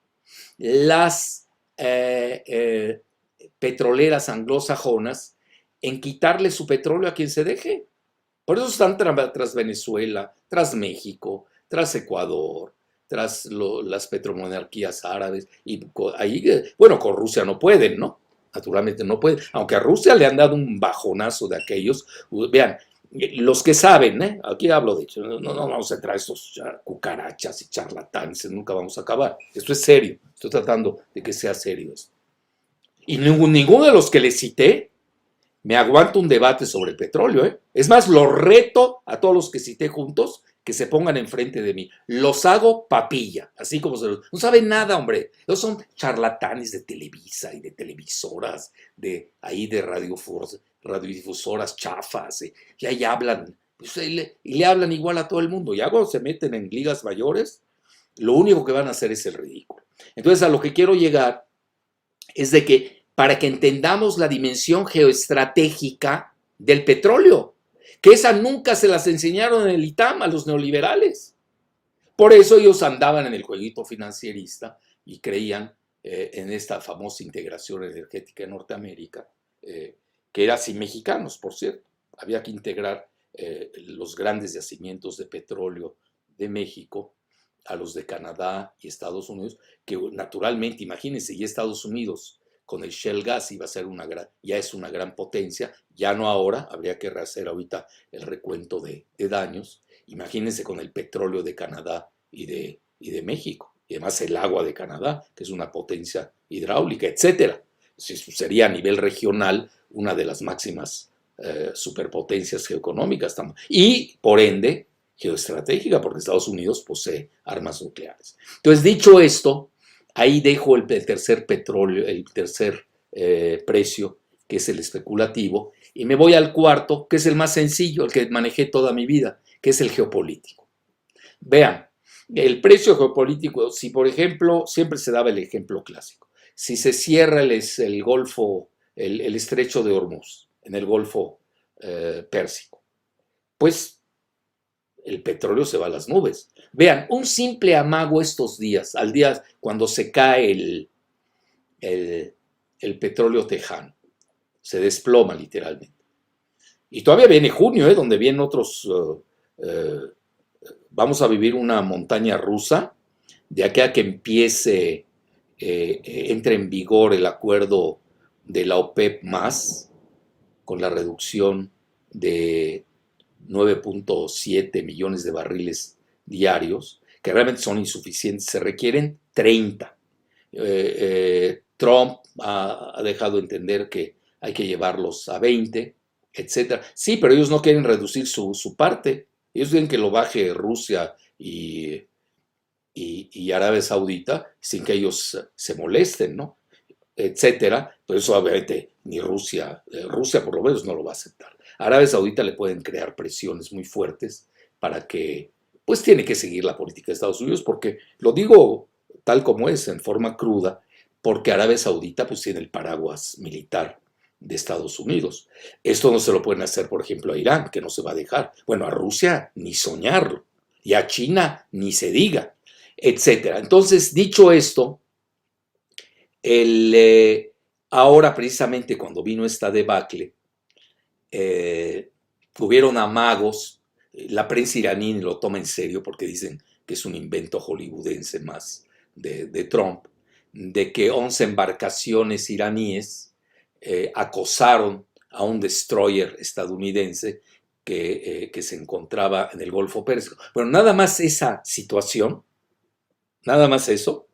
las petroleras anglosajonas en quitarle su petróleo a quien se deje. Por eso están tras Venezuela, tras México, tras Ecuador, tras las petromonarquías árabes. Y ahí, bueno, con Rusia no pueden, ¿no? Naturalmente no pueden. Aunque a Rusia le han dado un bajonazo de aquellos. Vean, los que saben, aquí hablo de hecho, no vamos a entrar a estos cucarachas y charlatanes, nunca vamos a acabar. Esto es serio. Estoy tratando de que sea serio esto. Y ninguno de los que les cité me aguanto un debate sobre el petróleo, Es más, lo reto a todos los que cité juntos que se pongan enfrente de mí. Los hago papilla, así como se los... No saben nada, hombre. Ellos son charlatanes de Televisa y de televisoras, de radiodifusoras chafas, y ahí hablan, y le hablan igual a todo el mundo. Y cuando se meten en ligas mayores, lo único que van a hacer es el ridículo. Entonces, a lo que quiero llegar es de que para que entendamos la dimensión geoestratégica del petróleo, que esa nunca se las enseñaron en el ITAM a los neoliberales. Por eso ellos andaban en el jueguito financierista y creían en esta famosa integración energética en Norteamérica, que era sin mexicanos, por cierto. Había que integrar los grandes yacimientos de petróleo de México a los de Canadá y Estados Unidos, que naturalmente, imagínense, y Estados Unidos con el shale gas iba a ser ya es una gran potencia, ya no ahora, habría que rehacer ahorita el recuento de daños. Imagínense con el petróleo de Canadá y de México. y además el agua de Canadá, que es una potencia hidráulica, etcétera. Sería a nivel regional una de las máximas superpotencias geoeconómicas y, por ende, geoestratégica, porque Estados Unidos posee armas nucleares. Entonces, dicho esto, ahí dejo el tercer petróleo, el tercer precio, que es el especulativo, y me voy al cuarto, que es el más sencillo, el que manejé toda mi vida, que es el geopolítico. Vean, el precio geopolítico, si por ejemplo, siempre se daba el ejemplo clásico, si se cierra el Golfo, el estrecho de Hormuz, en el Golfo Pérsico, pues el petróleo se va a las nubes. Vean, un simple amago estos días, al día cuando se cae el petróleo tejano, se desploma literalmente. Y todavía viene junio, donde vienen otros, vamos a vivir una montaña rusa, de aquí a que empiece, entre en vigor el acuerdo de la OPEP más, con la reducción de 9.7 millones de barriles diarios, que realmente son insuficientes, se requieren 30. Trump ha dejado entender que hay que llevarlos a 20, etcétera. Sí, pero ellos no quieren reducir su parte. Ellos quieren que lo baje Rusia y Arabia Saudita sin que ellos se molesten, ¿no? Etcétera. Pero eso obviamente ni Rusia por lo menos no lo va a aceptar. A Arabia Saudita le pueden crear presiones muy fuertes para que, pues tiene que seguir la política de Estados Unidos, porque lo digo tal como es, en forma cruda, porque Arabia Saudita pues tiene el paraguas militar de Estados Unidos. Esto no se lo pueden hacer, por ejemplo, a Irán, que no se va a dejar. Bueno, a Rusia ni soñarlo, y a China ni se diga, etcétera. Entonces, dicho esto, ahora precisamente cuando vino esta debacle, hubieron amagos, la prensa iraní lo toma en serio porque dicen que es un invento hollywoodense más de Trump, de que 11 embarcaciones iraníes acosaron a un destroyer estadounidense que se encontraba en el Golfo Pérsico. Bueno, nada más esa situación, nada más eso,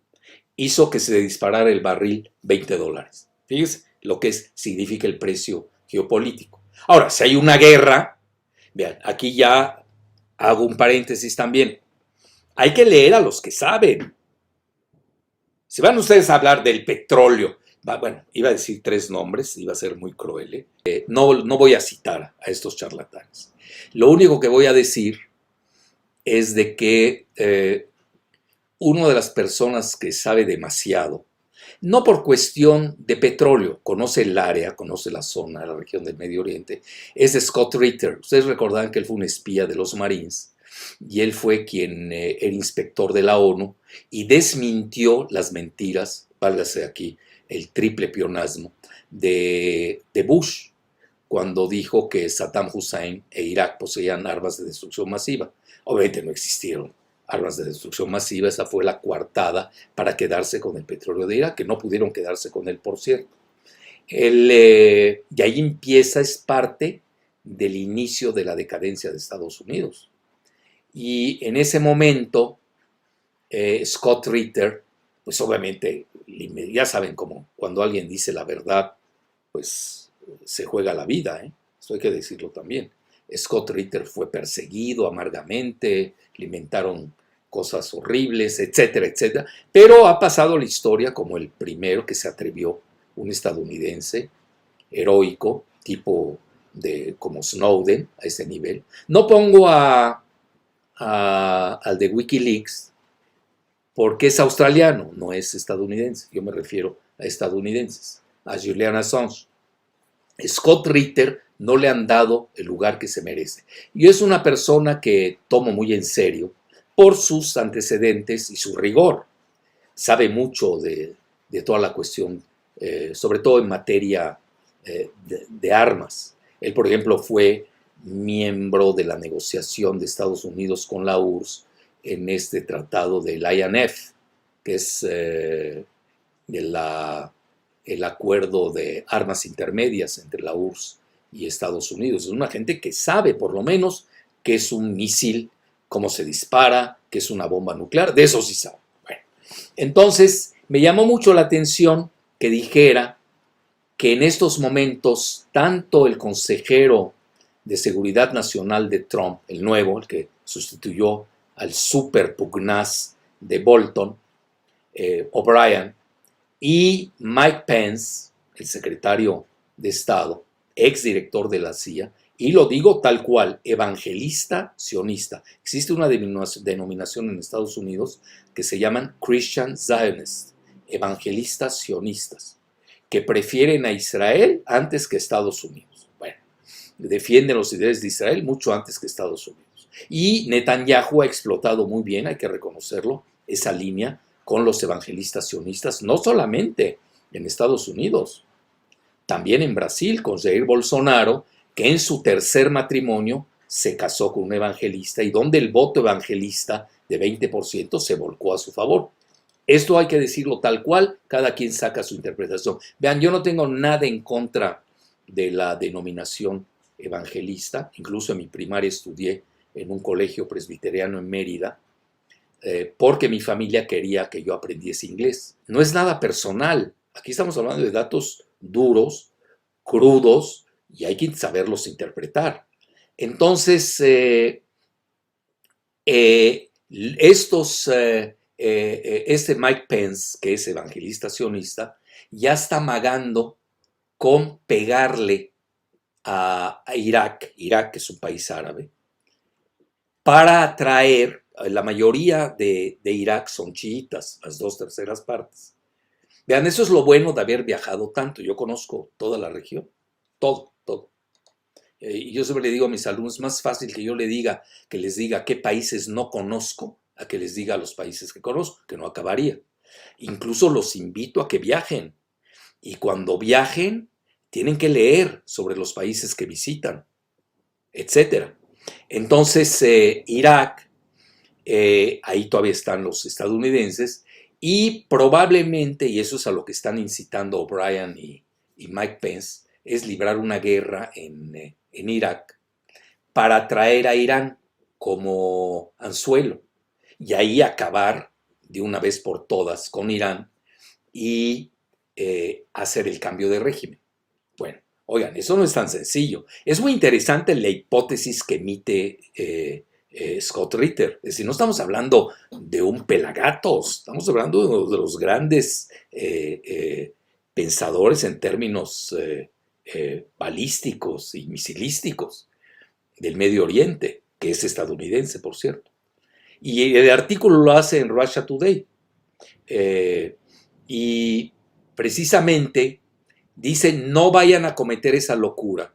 hizo que se disparara el barril $20. Fíjense lo que significa el precio geopolítico. Ahora, si hay una guerra, vean, aquí ya hago un paréntesis también. Hay que leer a los que saben. Si van ustedes a hablar del petróleo, bueno, iba a decir 3 nombres, iba a ser muy cruel. No voy a citar a estos charlatanes. Lo único que voy a decir es de que una de las personas que sabe demasiado, no por cuestión de petróleo, conoce el área, conoce la zona, la región del Medio Oriente, es Scott Ritter. Ustedes recordarán que él fue un espía de los Marines y él fue quien era inspector de la ONU y desmintió las mentiras, válgase aquí el triple pleonasmo, de Bush, cuando dijo que Saddam Hussein e Irak poseían armas de destrucción masiva. Obviamente no existieron armas de destrucción masiva, esa fue la coartada para quedarse con el petróleo de Irak, que no pudieron quedarse con él, por cierto. Y ahí empieza, es parte del inicio de la decadencia de Estados Unidos. Y en ese momento, Scott Ritter, pues obviamente, ya saben cómo cuando alguien dice la verdad, pues se juega la vida, esto hay que decirlo también. Scott Ritter fue perseguido amargamente, le inventaron cosas horribles, etcétera, etcétera, pero ha pasado la historia como el primero que se atrevió, un estadounidense heroico, tipo como Snowden, a ese nivel. No pongo al de Wikileaks porque es australiano, no es estadounidense, yo me refiero a estadounidenses, a Julian Assange. Scott Ritter no le han dado el lugar que se merece. Y es una persona que tomo muy en serio por sus antecedentes y su rigor. Sabe mucho de toda la cuestión, sobre todo en materia de armas. Él, por ejemplo, fue miembro de la negociación de Estados Unidos con la URSS en este tratado del INF, que es el acuerdo de armas intermedias entre la URSS y Estados Unidos. Es una gente que sabe, por lo menos, qué es un misil, cómo se dispara, qué es una bomba nuclear, de eso sí sabe. Bueno, Entonces, me llamó mucho la atención que dijera que en estos momentos tanto el consejero de Seguridad Nacional de Trump, el nuevo, el que sustituyó al super pugnaz de Bolton, O'Brien, y Mike Pence, el secretario de Estado, exdirector de la CIA, y lo digo tal cual, evangelista sionista. Existe una denominación en Estados Unidos que se llaman Christian Zionists, evangelistas sionistas, que prefieren a Israel antes que Estados Unidos. Bueno, defienden los ideales de Israel mucho antes que Estados Unidos. Y Netanyahu ha explotado muy bien, hay que reconocerlo, esa línea con los evangelistas sionistas, no solamente en Estados Unidos, también en Brasil, con Jair Bolsonaro, que en su tercer matrimonio se casó con un evangelista y donde el voto evangelista de 20% se volcó a su favor. Esto hay que decirlo tal cual, cada quien saca su interpretación. Vean, yo no tengo nada en contra de la denominación evangelista, incluso en mi primaria estudié en un colegio presbiteriano en Mérida, porque mi familia quería que yo aprendiese inglés. No es nada personal, aquí estamos hablando de datos duros, crudos, y hay que saberlos interpretar. Entonces, este Mike Pence, que es evangelista sionista, ya está amagando con pegarle a Irak, que es un país árabe, para atraer, la mayoría de Irak son chiitas, las 2/3 partes. Vean, eso es lo bueno de haber viajado tanto. Yo conozco toda la región, todo. Y yo siempre le digo a mis alumnos, es más fácil que yo les diga qué países no conozco, a que les diga los países que conozco, que no acabaría. Incluso los invito a que viajen. Y cuando viajen, tienen que leer sobre los países que visitan, etc. Entonces, Irak, ahí todavía están los estadounidenses, y probablemente, y eso es a lo que están incitando O'Brien y Mike Pence, es librar una guerra en Irak para traer a Irán como anzuelo y ahí acabar de una vez por todas con Irán y hacer el cambio de régimen. Bueno, oigan, eso no es tan sencillo. Es muy interesante la hipótesis que emite Scott Ritter. Es decir, no estamos hablando de un pelagatos, estamos hablando de uno de los grandes pensadores en términos balísticos y misilísticos del Medio Oriente, que es estadounidense, por cierto. Y el artículo lo hace en Russia Today. Y precisamente dice, no vayan a cometer esa locura,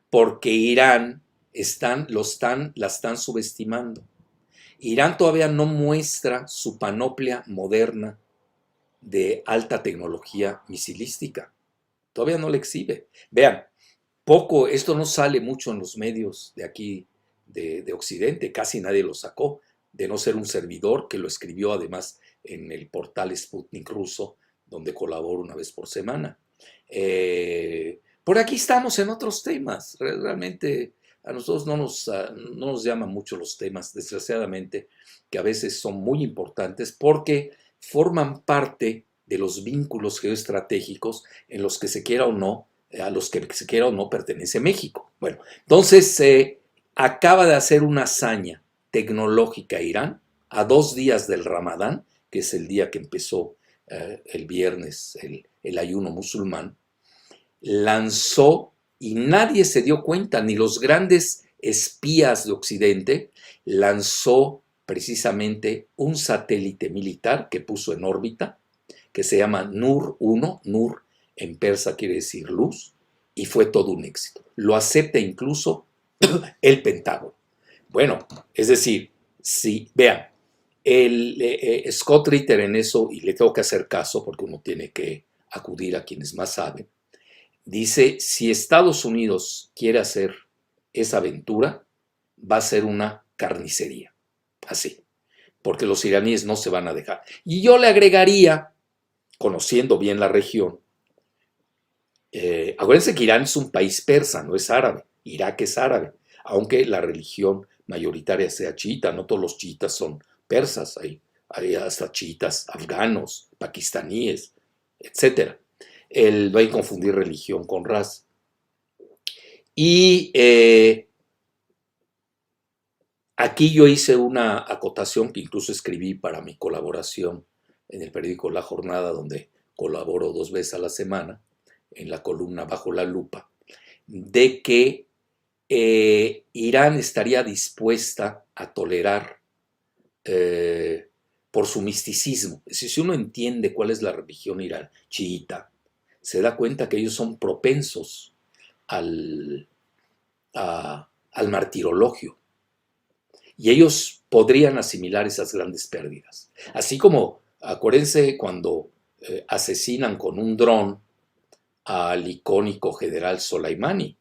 porque Irán la están subestimando. Irán todavía no muestra su panoplia moderna de alta tecnología misilística. Todavía no la exhibe. Vean, esto no sale mucho en los medios de aquí, de Occidente, casi nadie lo sacó, de no ser un servidor que lo escribió además en el portal Sputnik ruso, donde colaboro una vez por semana. Por aquí estamos en otros temas. Realmente a nosotros no nos llaman mucho los temas, desgraciadamente, que a veces son muy importantes porque forman parte de los vínculos geoestratégicos en los que se quiera o no, a los que se quiera o no pertenece México. Bueno, entonces acaba de hacer una hazaña tecnológica Irán a 2 días del Ramadán, que es el día que empezó el viernes el ayuno musulmán, lanzó, y nadie se dio cuenta, ni los grandes espías de Occidente, lanzó precisamente un satélite militar que puso en órbita, que se llama Nur-1, Nur en persa quiere decir luz, y fue todo un éxito. Lo acepta incluso el Pentágono. Bueno, es decir, si, vean, Scott Ritter en eso, y le tengo que hacer caso porque uno tiene que acudir a quienes más saben, dice, si Estados Unidos quiere hacer esa aventura, va a ser una carnicería, así, porque los iraníes no se van a dejar. Y yo le agregaría, conociendo bien la región, acuérdense que Irán es un país persa, no es árabe, Irak es árabe, aunque la religión mayoritaria sea chiita, no todos los chiitas son persas, hay hay hasta chiitas, afganos, pakistaníes, etcétera. No hay que confundir religión con raza. Y aquí yo hice una acotación que incluso escribí para mi colaboración en el periódico La Jornada, donde colaboro 2 veces a la semana, en la columna Bajo la Lupa, de que Irán estaría dispuesta a tolerar por su misticismo. Es decir, si uno entiende cuál es la religión irán chiita, se da cuenta que ellos son propensos al, al martirologio y ellos podrían asimilar esas grandes pérdidas. Así como, acuérdense cuando asesinan con un dron al icónico general Soleimani.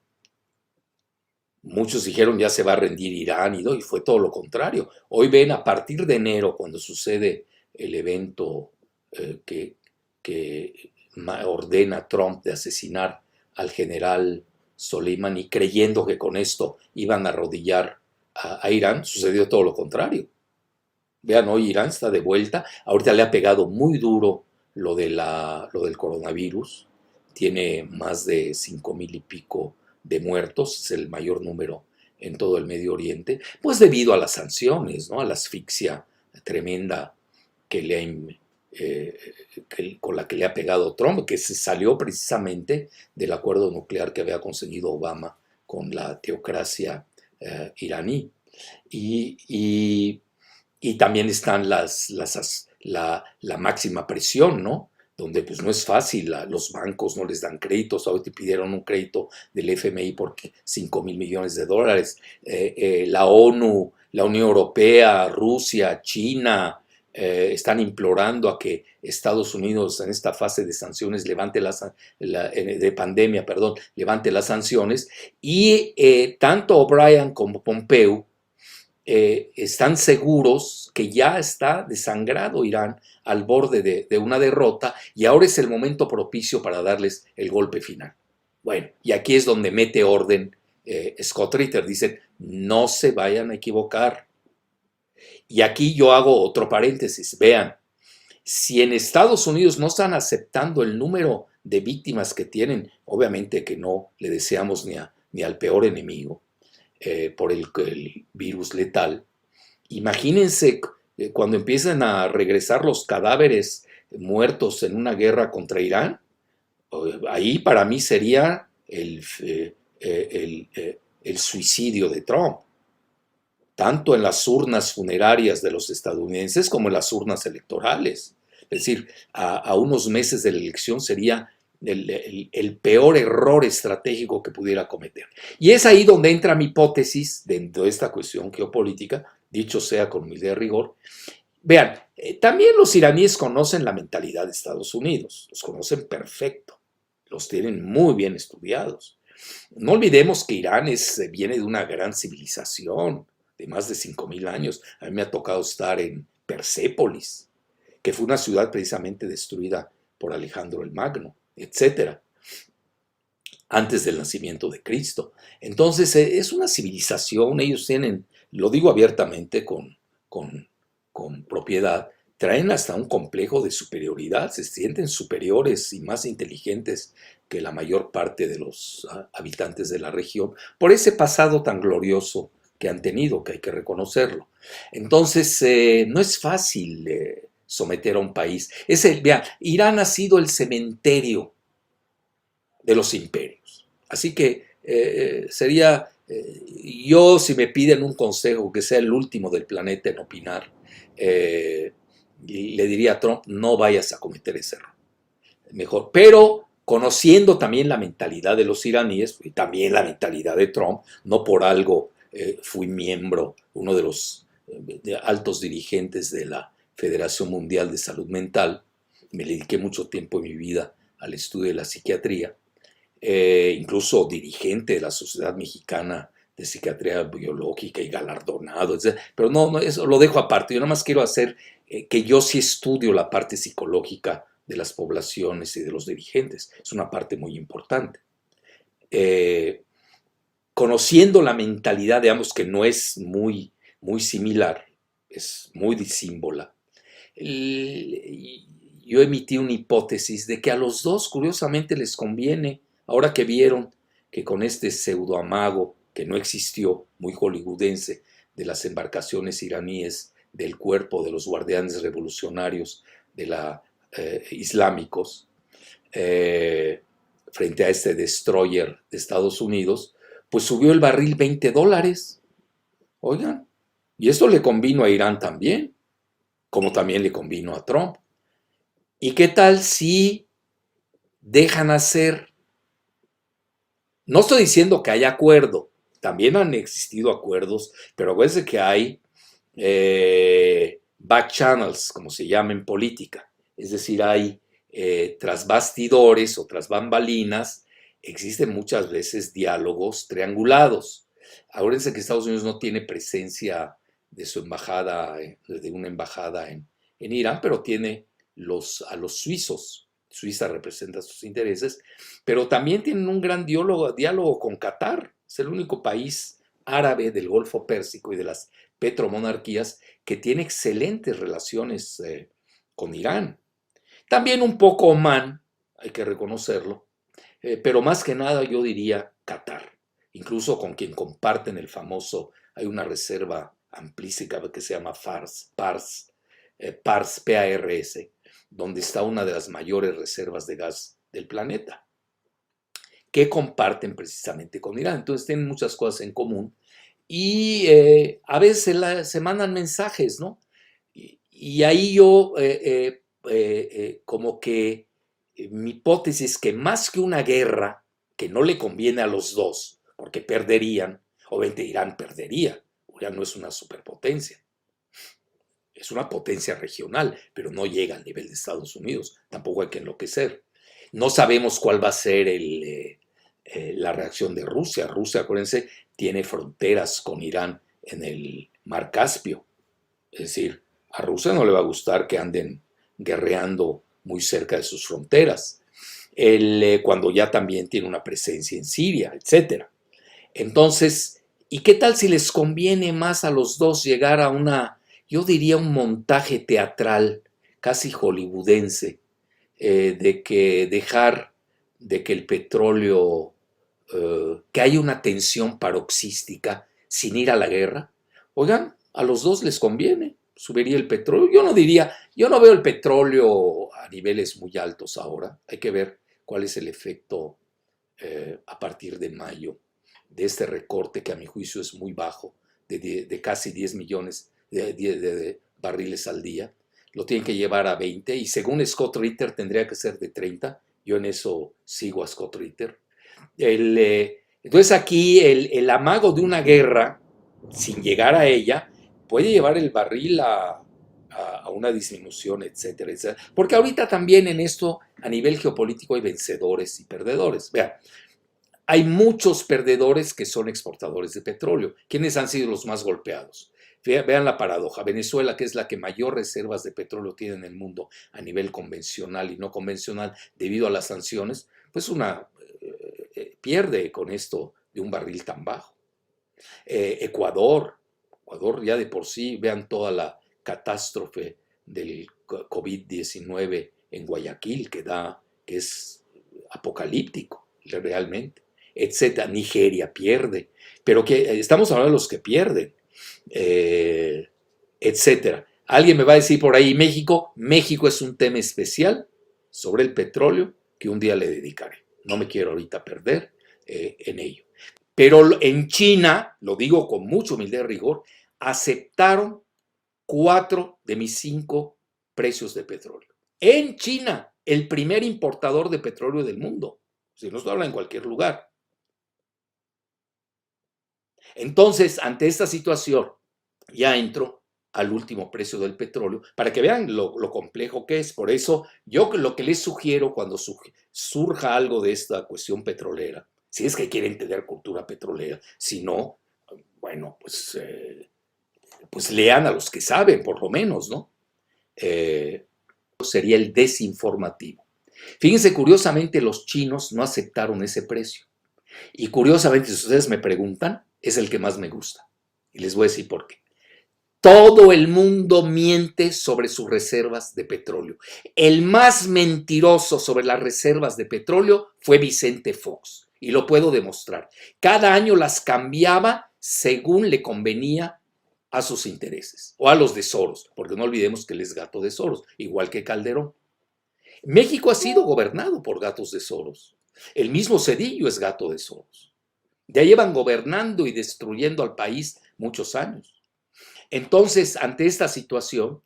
Muchos dijeron ya se va a rendir Irán y fue todo lo contrario. Hoy ven a partir de enero, cuando sucede el evento que ordena Trump de asesinar al general Soleimani, creyendo que con esto iban a arrodillar a Irán, sucedió todo lo contrario. Vean, hoy Irán está de vuelta, ahorita le ha pegado muy duro lo del coronavirus, tiene más de 5,000 y pico de muertos, es el mayor número en todo el Medio Oriente, pues debido a las sanciones, ¿no? A la asfixia tremenda que con la que le ha pegado Trump, que se salió precisamente del acuerdo nuclear que había conseguido Obama con la teocracia iraní. Y también están la máxima presión, ¿no? Donde pues no es fácil, los bancos no les dan créditos, ahorita pidieron un crédito del FMI por 5,000 millones de dólares, la ONU, la Unión Europea, Rusia, China, están implorando a que Estados Unidos en esta fase de sanciones levante de pandemia, perdón, levante las sanciones, y tanto O'Brien como Pompeo están seguros que ya está desangrado Irán al borde de una derrota y ahora es el momento propicio para darles el golpe final. Bueno, y aquí es donde mete orden Scott Ritter, dice, no se vayan a equivocar. Y aquí yo hago otro paréntesis, vean, si en Estados Unidos no están aceptando el número de víctimas que tienen, obviamente que no le deseamos ni al peor enemigo, por el virus letal. Imagínense cuando empiezan a regresar los cadáveres muertos en una guerra contra Irán, ahí para mí sería el suicidio de Trump, tanto en las urnas funerarias de los estadounidenses como en las urnas electorales. Es decir, a unos meses de la elección sería el peor error estratégico que pudiera cometer. Y es ahí donde entra mi hipótesis dentro de esta cuestión geopolítica, dicho sea con humildad y rigor. Vean, también los iraníes conocen la mentalidad de Estados Unidos, los conocen perfecto, los tienen muy bien estudiados. No olvidemos que Irán viene de una gran civilización de más de 5,000 años. A mí me ha tocado estar en Persépolis, que fue una ciudad precisamente destruida por Alejandro el Magno, etcétera, antes del nacimiento de Cristo. Entonces es una civilización, ellos tienen, lo digo abiertamente con propiedad, traen hasta un complejo de superioridad, se sienten superiores y más inteligentes que la mayor parte de los habitantes de la región, por ese pasado tan glorioso que han tenido, que hay que reconocerlo. Entonces, no es fácil someter a un país. Vean, Irán ha sido el cementerio de los imperios. Así que sería, yo si me piden un consejo que sea el último del planeta en opinar, le diría a Trump, no vayas a cometer ese error. Mejor, pero conociendo también la mentalidad de los iraníes y también la mentalidad de Trump, no por algo fui miembro, uno de los altos dirigentes de la Federación Mundial de Salud Mental, me dediqué mucho tiempo en mi vida al estudio de la psiquiatría, incluso dirigente de la Sociedad Mexicana de Psiquiatría Biológica y galardonado, etc. Pero no, eso lo dejo aparte, yo nada más quiero hacer que yo sí estudio la parte psicológica de las poblaciones y de los dirigentes, es una parte muy importante. Conociendo la mentalidad de ambos, que no es muy similar, es muy disímbola, yo emití una hipótesis de que a los dos, curiosamente, les conviene, ahora que vieron que con este pseudoamago que no existió, muy hollywoodense, de las embarcaciones iraníes, del cuerpo de los guardianes revolucionarios islámicos, frente a este destroyer de Estados Unidos, pues subió el barril $20. Oigan, y esto le convino a Irán también, como también le convino a Trump. ¿Y qué tal si dejan hacer? No estoy diciendo que haya acuerdo, también han existido acuerdos, pero acuérdense que hay back channels, como se llama en política, es decir, hay tras bastidores o tras bambalinas, existen muchas veces diálogos triangulados. Acuérdense que Estados Unidos no tiene presencia de su embajada, de una embajada en Irán, pero tiene a los suizos. Suiza representa sus intereses, pero también tienen un gran diálogo con Qatar. Es el único país árabe del Golfo Pérsico y de las petromonarquías que tiene excelentes relaciones con Irán. También un poco Omán, hay que reconocerlo, pero más que nada yo diría Qatar, incluso con quien comparten el famoso, hay una reserva amplísima que se llama Pars, PARS, donde está una de las mayores reservas de gas del planeta, que comparten precisamente con Irán. Entonces tienen muchas cosas en común y a veces se mandan mensajes, ¿no? Y ahí yo como que mi hipótesis es que más que una guerra, que no le conviene a los dos, porque perderían, obviamente Irán perdería, Irán no es una superpotencia, es una potencia regional, pero no llega al nivel de Estados Unidos, tampoco hay que enloquecer. No sabemos cuál va a ser la reacción de Rusia. Rusia, acuérdense, tiene fronteras con Irán en el Mar Caspio, es decir, a Rusia no le va a gustar que anden guerreando muy cerca de sus fronteras, cuando ya también tiene una presencia en Siria, etc. Entonces, ¿y qué tal si les conviene más a los dos llegar a yo diría un montaje teatral, casi hollywoodense, de que el petróleo, que haya una tensión paroxística sin ir a la guerra? Oigan, a los dos les conviene, subiría el petróleo. Yo no veo el petróleo a niveles muy altos ahora. Hay que ver cuál es el efecto a partir de mayo de este recorte que a mi juicio es muy bajo, de casi 10 millones de barriles al día. Lo tienen que llevar a 20 y según Scott Ritter tendría que ser de 30. Yo en eso sigo a Scott Ritter. Entonces aquí el amago de una guerra, sin llegar a ella, puede llevar el barril a una disminución, etcétera, etcétera. Porque ahorita también en esto, a nivel geopolítico, hay vencedores y perdedores. Vean, hay muchos perdedores que son exportadores de petróleo. ¿Quiénes han sido los más golpeados? Vean la paradoja. Venezuela, que es la que mayor reservas de petróleo tiene en el mundo a nivel convencional y no convencional debido a las sanciones, pues pierde con esto de un barril tan bajo. Ecuador ya de por sí, vean toda la catástrofe del COVID-19 en Guayaquil, que es apocalíptico realmente, etcétera. Nigeria pierde, pero que estamos hablando de los que pierden, etcétera. Alguien me va a decir por ahí, México es un tema especial sobre el petróleo que un día le dedicaré. No me quiero ahorita perder en ello. Pero en China, lo digo con mucha humildad y rigor, aceptaron 4 de mis 5 precios de petróleo. En China, el primer importador de petróleo del mundo. Si no se habla en cualquier lugar. Entonces, ante esta situación, ya entro al último precio del petróleo para que vean lo complejo que es. Por eso, yo lo que les sugiero cuando surja algo de esta cuestión petrolera, si es que quieren tener cultura petrolera, si no, bueno, pues lean a los que saben, por lo menos, ¿no? Sería el desinformativo. Fíjense, curiosamente, los chinos no aceptaron ese precio. Y curiosamente, si ustedes me preguntan, es el que más me gusta. Y les voy a decir por qué. Todo el mundo miente sobre sus reservas de petróleo. El más mentiroso sobre las reservas de petróleo fue Vicente Fox, y lo puedo demostrar. Cada año las cambiaba según le convenía a sus intereses, o a los de Soros, porque no olvidemos que él es gato de Soros, igual que Calderón. México ha sido gobernado por gatos de Soros. El mismo Cedillo es gato de Soros. Ya llevan gobernando y destruyendo al país muchos años. Entonces, ante esta situación,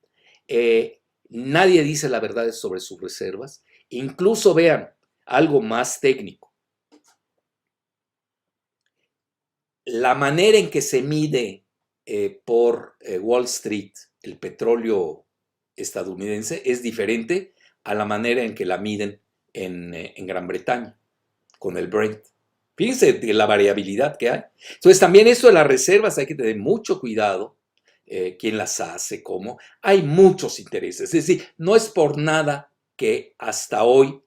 nadie dice la verdad sobre sus reservas. Incluso vean algo más técnico. La manera en que se mide por Wall Street el petróleo estadounidense es diferente a la manera en que la miden en Gran Bretaña, con el Brent. Fíjense de la variabilidad que hay. Entonces, también esto de las reservas hay que tener mucho cuidado. Quién las hace, cómo. Hay muchos intereses. Es decir, no es por nada que hasta hoy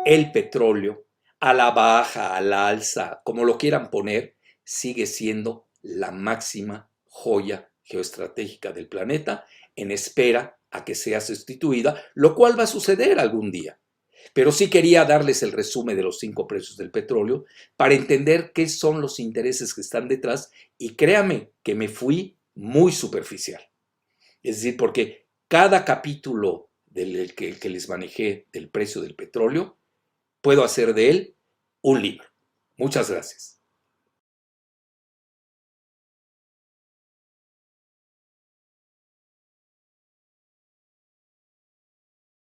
el petróleo, a la baja, a la alza, como lo quieran poner, sigue siendo la máxima joya geoestratégica del planeta en espera a que sea sustituida, lo cual va a suceder algún día. Pero sí quería darles el resumen de los 5 precios del petróleo para entender qué son los intereses que están detrás, y créame que me fui muy superficial. Es decir, porque cada capítulo que les manejé del precio del petróleo, puedo hacer de él un libro. Muchas gracias.